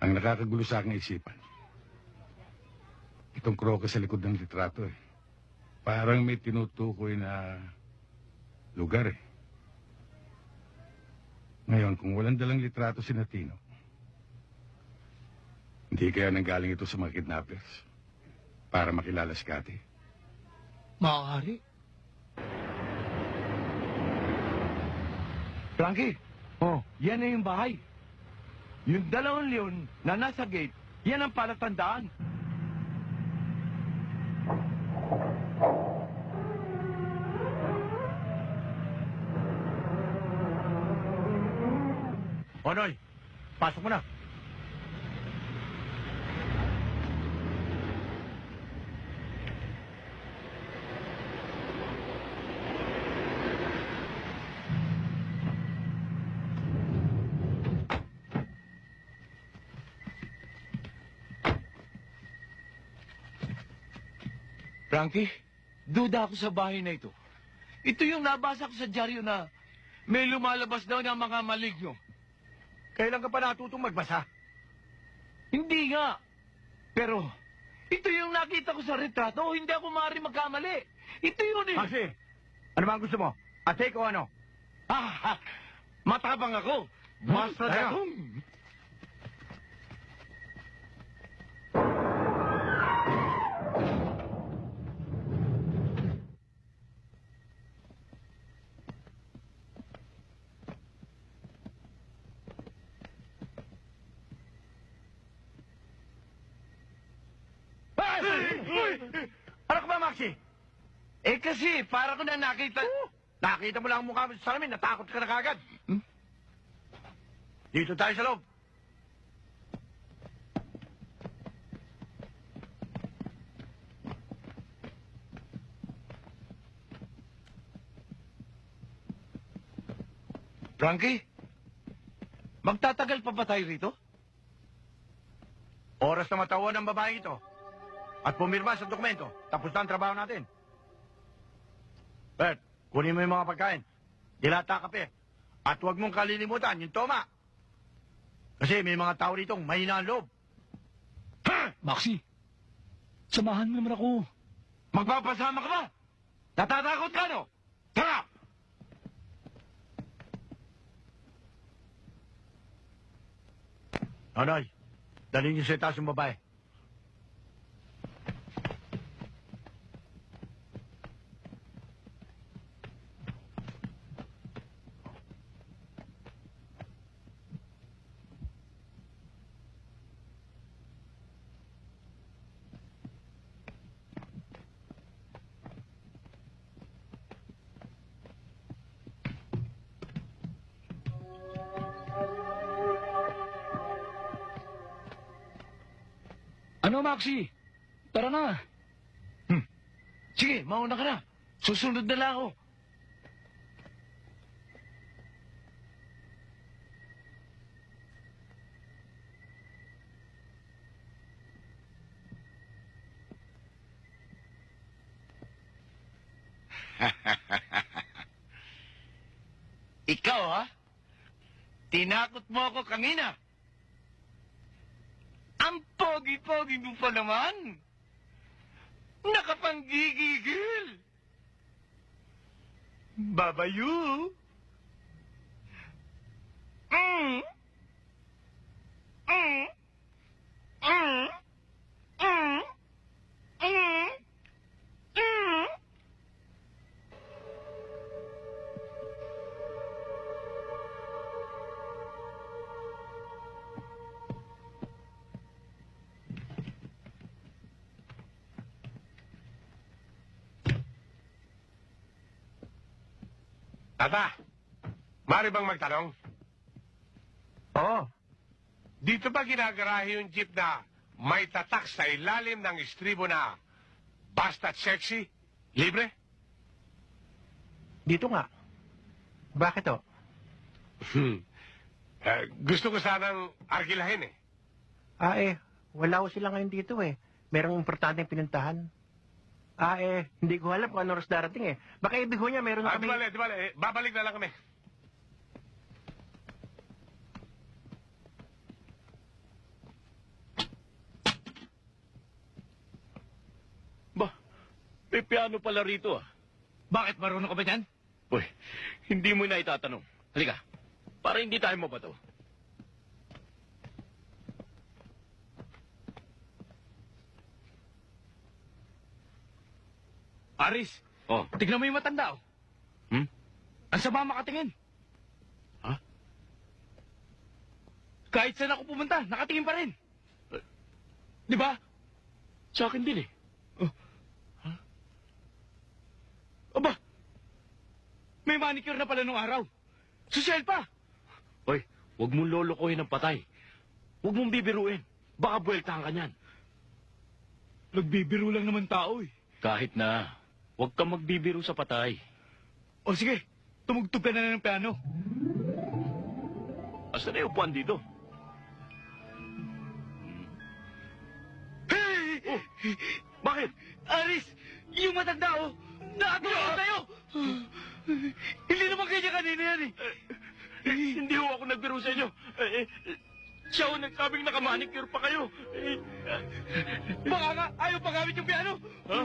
S2: Ang nakakagulo sa aking isipan, itong kroke sa likod ng litrato eh. Parang may tinutukoy na lugar eh. Ngayon, kung walang dalang litrato si Tino, hindi kaya nanggaling ito sa mga kidnappers para makilala si Cathy.
S19: Maaari. Frankie, yan na yung bahay. Yung 2 leon na nasa gate, yan ang palatandaan.
S15: Onoy, pasok mo na.
S19: Frankie, duda ako sa bahay na ito. Ito yung nabasa ko sa dyaryo na may lumalabas daw ng mga maligno.
S15: Kailan ka pa natutong magbasa?
S19: Hindi nga. Pero, ito yung nakita ko sa retrato. Hindi ako maaari magkamali. Ito yun eh.
S15: Maxi, ano ba ang gusto mo? Atake o ano?
S19: Matabang ako. Basta
S15: Kaya.
S19: datong.
S15: Ano ka ba, Maxi?
S19: Eh kasi, para ko na nakita...
S15: Nakita mo lang ang mukha mo sa salamin, natakot ka na kagad. Dito tayo sa loob.
S19: Frankie, magtatagal pa ba tayo rito?
S15: Oras na matawan ng babae ito. At pumirma sa dokumento. Tapos na ang trabaho natin. Bert, kunin mo yung mga pagkain. Dilata kape. At huwag mong kalilimutan yung toma. Kasi may mga tao rito mahina ang loob.
S19: Maxi, samahan mo naman ako. Magpapasama ka ba? Natatakot ka, no? Tara!
S15: Nanay, dalhin niyo sa itaas yung babae.
S19: Ano, Maxi? Tara na. Sige, mauna ka na. Susunod na lang ako. Ikaw, ha? Tinakot mo ako kanina. Ang pogi-pogi mo pa naman. Nakapanggigigil.
S5: Babayu! Mm. Mm. Mm. Mm. Mm. Mm. Tata, mari bang magtanong? Oo. Dito ba ginagarahe yung jeep na may tatak sa ilalim ng istribo na basta't sexy? Libre? Dito nga. Bakit to? Gusto ko sanang arkilahin eh.
S11: Wala ko sila ngayon dito eh. Merong importanteng pinuntahan. Hindi ko alam kung ano oras darating eh. Baka ibig ho niya, meron na kami...
S5: Di bale. Babalik na lang kami.
S19: Ba, may piano pala rito ah.
S15: Bakit marunong ka ba dyan?
S19: Uy, hindi mo na itatanong. Halika, para hindi tayo mabato.
S15: Aris, tignan mo yung matanda, oh. Ang sama makatingin.
S19: Ha?
S15: Kahit saan ako pumunta, nakatingin pa rin. Di ba?
S19: Sa akin din eh.
S15: Aba, may manicure na pala nung araw. Social pa.
S19: Uy, huwag mong lolokohin ng patay. Huwag mong bibiruin. Baka buweltahan ka niyan.
S15: Nagbibiro lang naman tao eh.
S19: Kahit na, huwag kang magbibiro sa patay.
S15: O sige, tumugtog ka na ng piano.
S19: Asa na yung upuan dito?
S15: Hey!
S19: Oh, bakit?
S15: Aris, yung matanda, oh. Nakatulog tayo. Hindi naman kanya kanina yan eh.
S19: Hindi ho ako nagbiro sa inyo. Siya ho nagsabing nakamanicure pa kayo.
S15: Baka nga, ayaw pa gamit yung piano.
S19: Ha?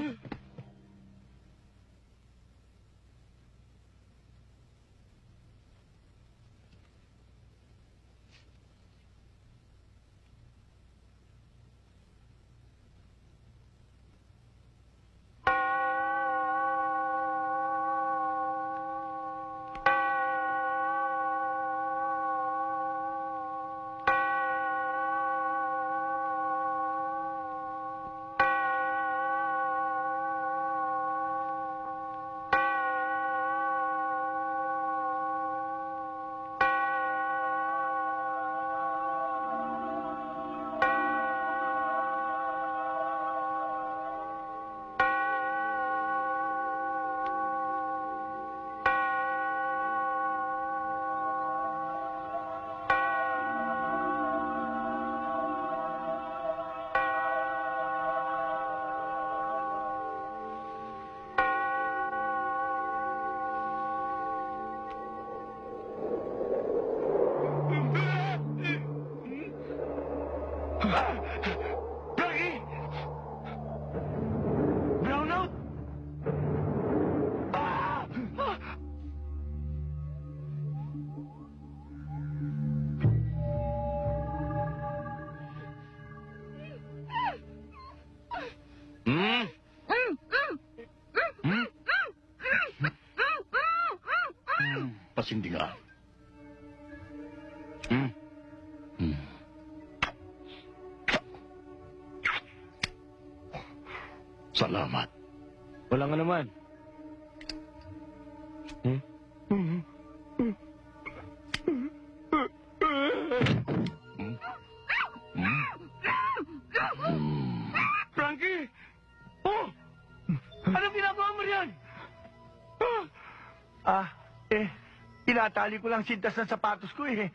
S15: Blackie! Brownout!
S19: Pasindihan. Salamat.
S5: Wala nga naman.
S15: Frankie! Oh! Anong ginagawa mo riyan?
S11: Tinatali ko lang sintas ng sapatos ko eh.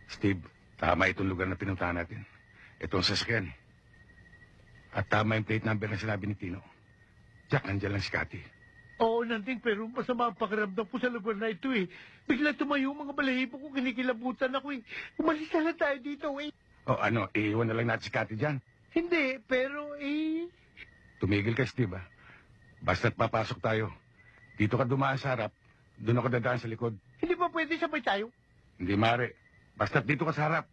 S2: Steve, tama itong lugar na pinuntahan natin. Ito ang sasakyan. At tama yung plate number na sinabi ni Tino. Jack, nandiyan lang si Cathy.
S11: Oo, Nanding, pero masama ang pakiramdam ko sa lugar na ito eh. Bigla tumayo ang mga balahibo ko, kinikilabutan ako eh. Umalis na lang tayo dito eh.
S2: O ano, iiwan na lang natin si Cathy dyan.
S11: Hindi, pero eh...
S2: Tumigil ka, Steve, ah. Basta't papasok tayo. Dito ka dumaan sa harap, doon ako dadaan sa likod.
S11: Hindi ba pwede sabay tayo?
S2: Hindi, mare. Basta't dito ka sa harap.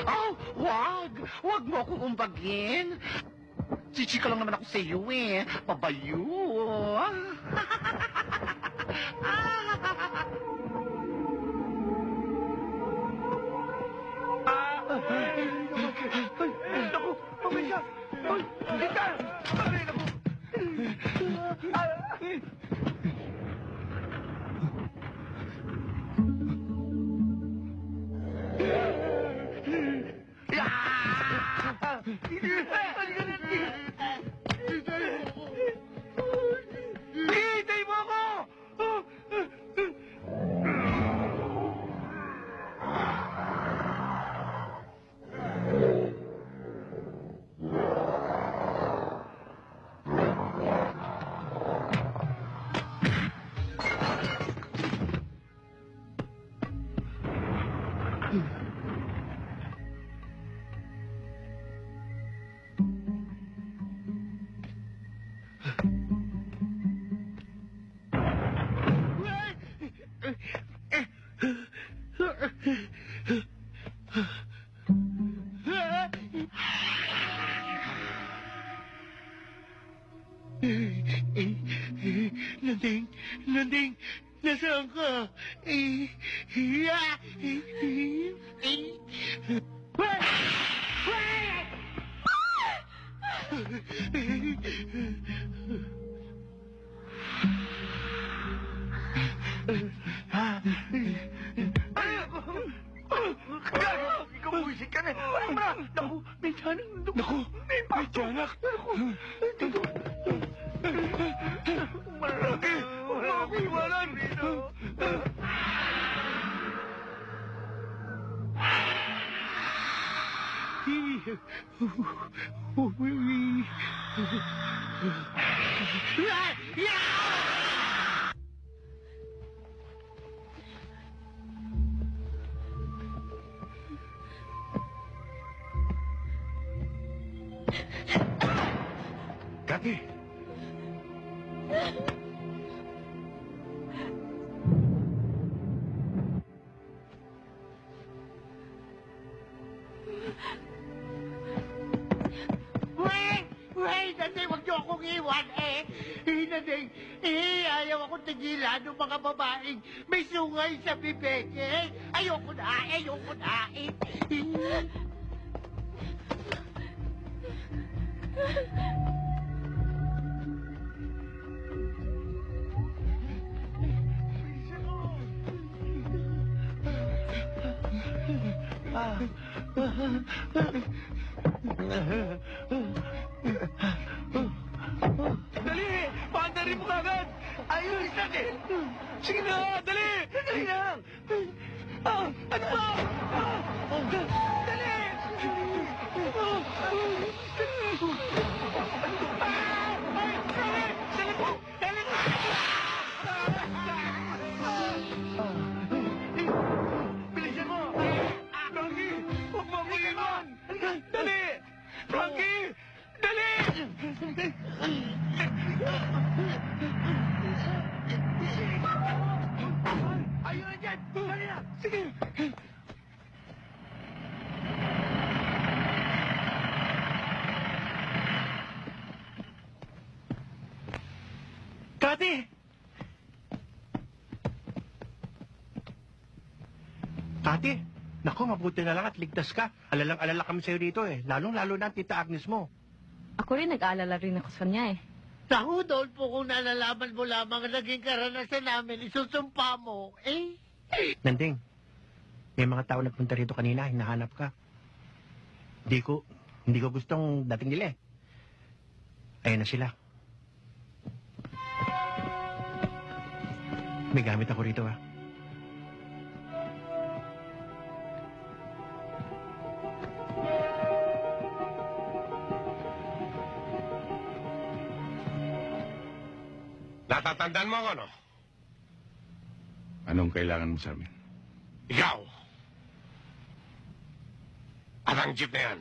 S10: Oh, wag! Wag mo akong umbagin. Chichika lang naman ako sa iyo eh. Pabayo.
S11: Naku, pamilya! Ay, Tita! Ay, naku! Hintay mo ako! Nanding, Nanding, nasaan ka? Ikaw buwisit ka na. Naku, may tiyanak. Naku, may tiyanak. Naku, malaki. Huwag mo ako iwanan.
S2: Cathy!
S11: Wait! Wait! Inday, huwag niyo akong iwan, Inday, ayaw akong tigilan ng mga babaeng may sungay sa bibig, Ayoko na,
S15: Dali! Paandarin mo kagad! Ayun, sakit! Sige na! Dali! Dali lang! Ano ba? Dali! Dali po! Dali po! Bilisan mo! Frankie! Huwag mo akong iwan! Dali! Frankie! Dali! Ayun na dyan! Dali na! Sige! Kati!
S6: Kati, naku, mabuti na lang at ligtas ka. Alalang-alala kami sa'yo dito Lalong-lalo na ang tita Agnes mo.
S3: Ako rin nag-aalala rin ako sa kanya
S11: Naku, Dolpo, kung nalalaman mo lamang ang naging karanasan namin, isusumpa mo,
S6: Nanding, may mga tao nagpunta rito kanina, hinahanap ka. Hindi ko gustong dating nila Ayun na sila. May gamit ako rito
S5: Natatandaan mo ako, no?
S2: Anong kailangan mo sa amin?
S5: Ikaw! At ang jeep na yan.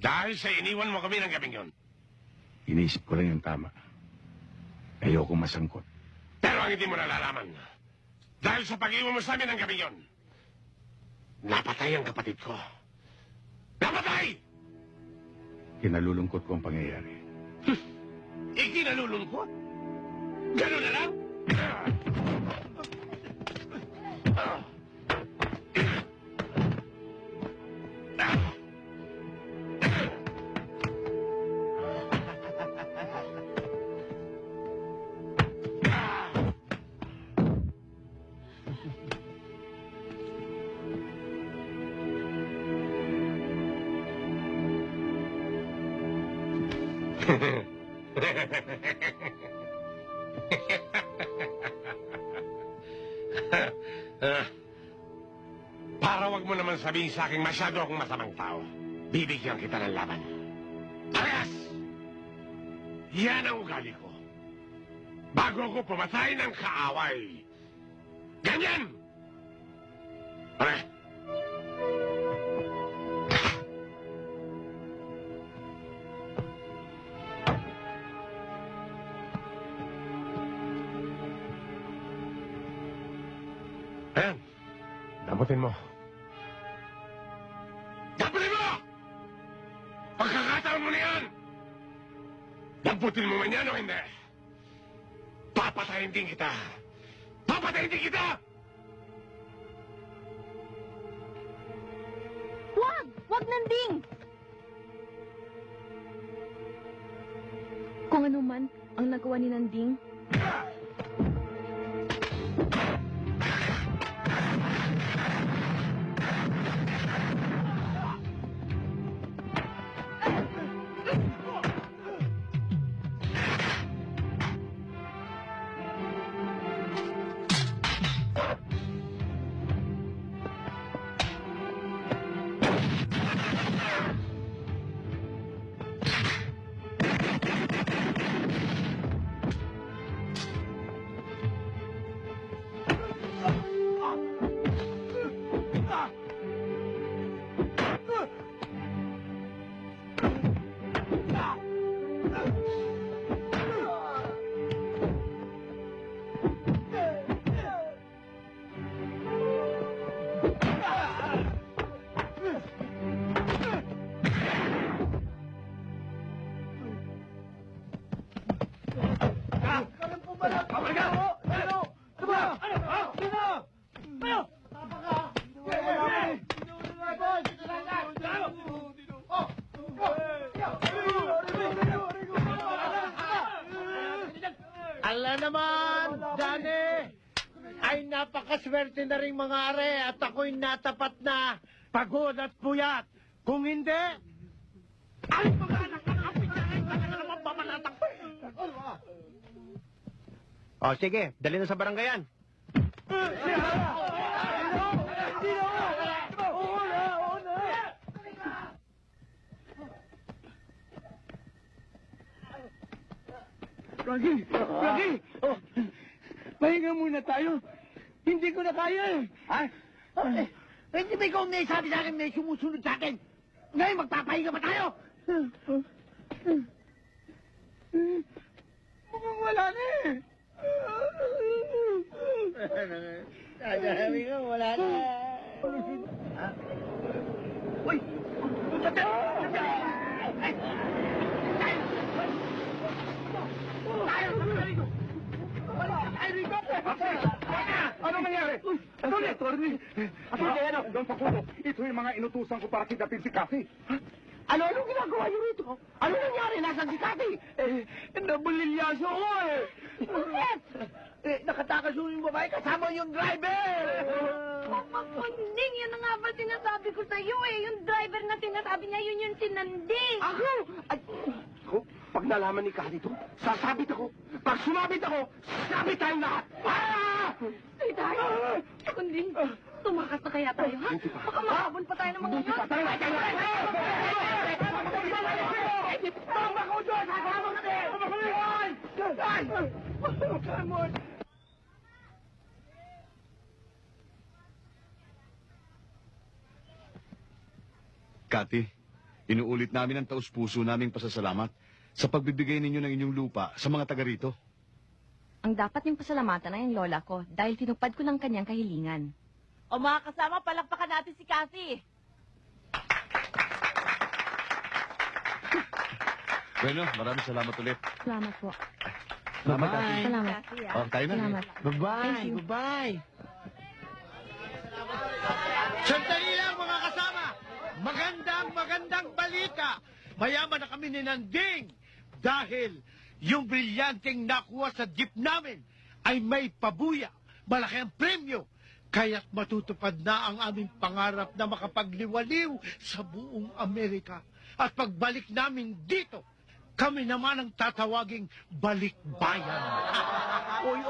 S5: Dahil sa iniwan mo kami ng gabing yun.
S2: Iniisip ko lang yung tama. Ayoko masangkot.
S5: Pero ang hindi mo nalalaman, dahil sa pag-iwan mo sa amin ng gabing yun, napatay ang kapatid ko. Napatay!
S2: Kinalulungkot ko ang pangyayari.
S5: Ikinalulungkot? Ganun na lang? Para wag mo naman sabihin sa akin masyado akong masamang tao, bibigyan kita ng laban. Parehas! Yan ang ugali ko. Bago ako pumatay ng kaaway. Ganyan! Pare! Ayan. Damutin mo. Damutin mo! Pagkakataon mo na yan! Damutin mo man yan o hindi? Papatayin din kita! Papatayin din kita!
S3: Wag! Wag, Nanding! Kung ano man ang nagawa ni Nanding,
S11: Ala naman, Dani! Ay napakaswerte na rin mga are at ako'y natapat na pagod at puyat. Kung hindi, ay mga anak na kapit na rin, baka na naman pamanatak pa.
S16: O sige, dali na sa barangayan.
S7: Frankie! Frankie! Oh, pahinga muna tayo. Hindi ko na kaya eh. Ha? Hindi ba ikaw may sabi sa akin may sumusunod sa akin? Ngayon magpapahinga pa tayo? Mukhang wala na eh. Sabi ko, wala na. Uy!
S13: Ano nangyari? Attorney! Ano? Don Facundo, ito yung mga inutusan ko para kidapin si Cathy.
S11: Anong ginagawa niyo rito? Ano nangyari? Nasaan si Cathy? Nabulilyaso ko eh. Bakit? Nakatakas yung babae kasama yung driver!
S14: Nanding, yun na nga ba sinasabi ko sa iyo eh. Yung driver na sinasabi niya, yun yung si Nanding.
S11: Ako? Pag nalaman ni Cathy to, sasabit ako. Pag sumabit ako, sabit tayong lahat.
S14: Ay, tayo. Kundi, tumakas na kaya tayo, ha? Baka mahabol pa tayo ng mga yun.
S11: Tama ko doon! Sasama ka din!
S20: Cathy, inuulit namin ang taus-puso naming pasasalamat sa pagbibigay ninyo ng inyong lupa sa mga taga rito.
S3: Ang dapat niyong pasalamatan ay ang lola ko dahil tinupad ko lang kanyang kahilingan.
S4: O mga kasama, palakpakan natin si Cathy.
S20: Bueno, maraming salamat ulit.
S3: Salamat po.
S20: Salamat, Cathy.
S3: Salamat.
S20: Oh, tayo na.
S3: Salamat.
S11: Bye-bye! Bye-bye! Sandali lang mga kasama! Magandang balita! Mayaman na kami ni Nanding dahil yung brilyanteng nakuha sa jeep namin ay may pabuya, malaki ang premyo, kaya't matutupad na ang aming pangarap na makapagliwaliw sa buong Amerika. At pagbalik namin dito, kami naman ang tatawaging balikbayan.
S16: Oy!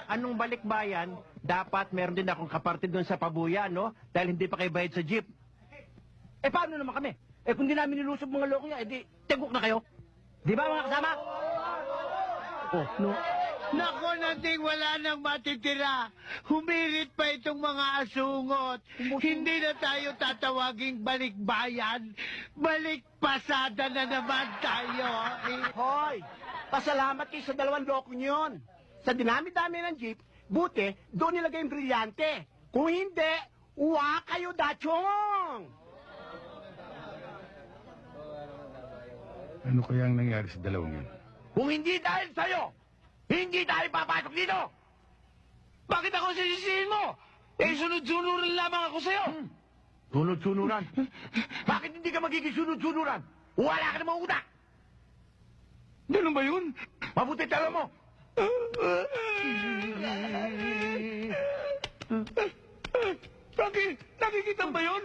S16: Anong balikbayan? Dapat meron din akong kaparte doon sa pabuya, no? Dahil hindi pa kayo bayad sa jeep. Eh, paano naman kami? Eh, kung di namin nilusob mga loko niya, edi, tegok na kayo. Di ba, mga kasama? Oh, no.
S11: Nako, Nanding, wala nang matitira. Humirit pa itong mga asungot. Hindi na tayo tatawaging balikbayan. Balikpasada na naman tayo.
S16: Hoy! Pasalamat kayo sa dalawang loko niyon. Sa dinami-dami ng jeep, buti, doon nilagay yung brilyante. Kung hindi, uwa kayo, dachong!
S2: Ano kaya ang nangyari sa dalawang yun?
S15: Kung hindi dahil sa'yo, hindi tayo papasok dito! Bakit ako sisisihin mo? Eh, sunod-sunuran lamang ako sa'yo!
S11: Sunod-sunuran? Bakit hindi ka magiging sunod-sunuran? Wala ka namang utak!
S15: Ganun ba yun?
S11: Mabuti talo mo!
S15: Frankie, nakikita ba yun?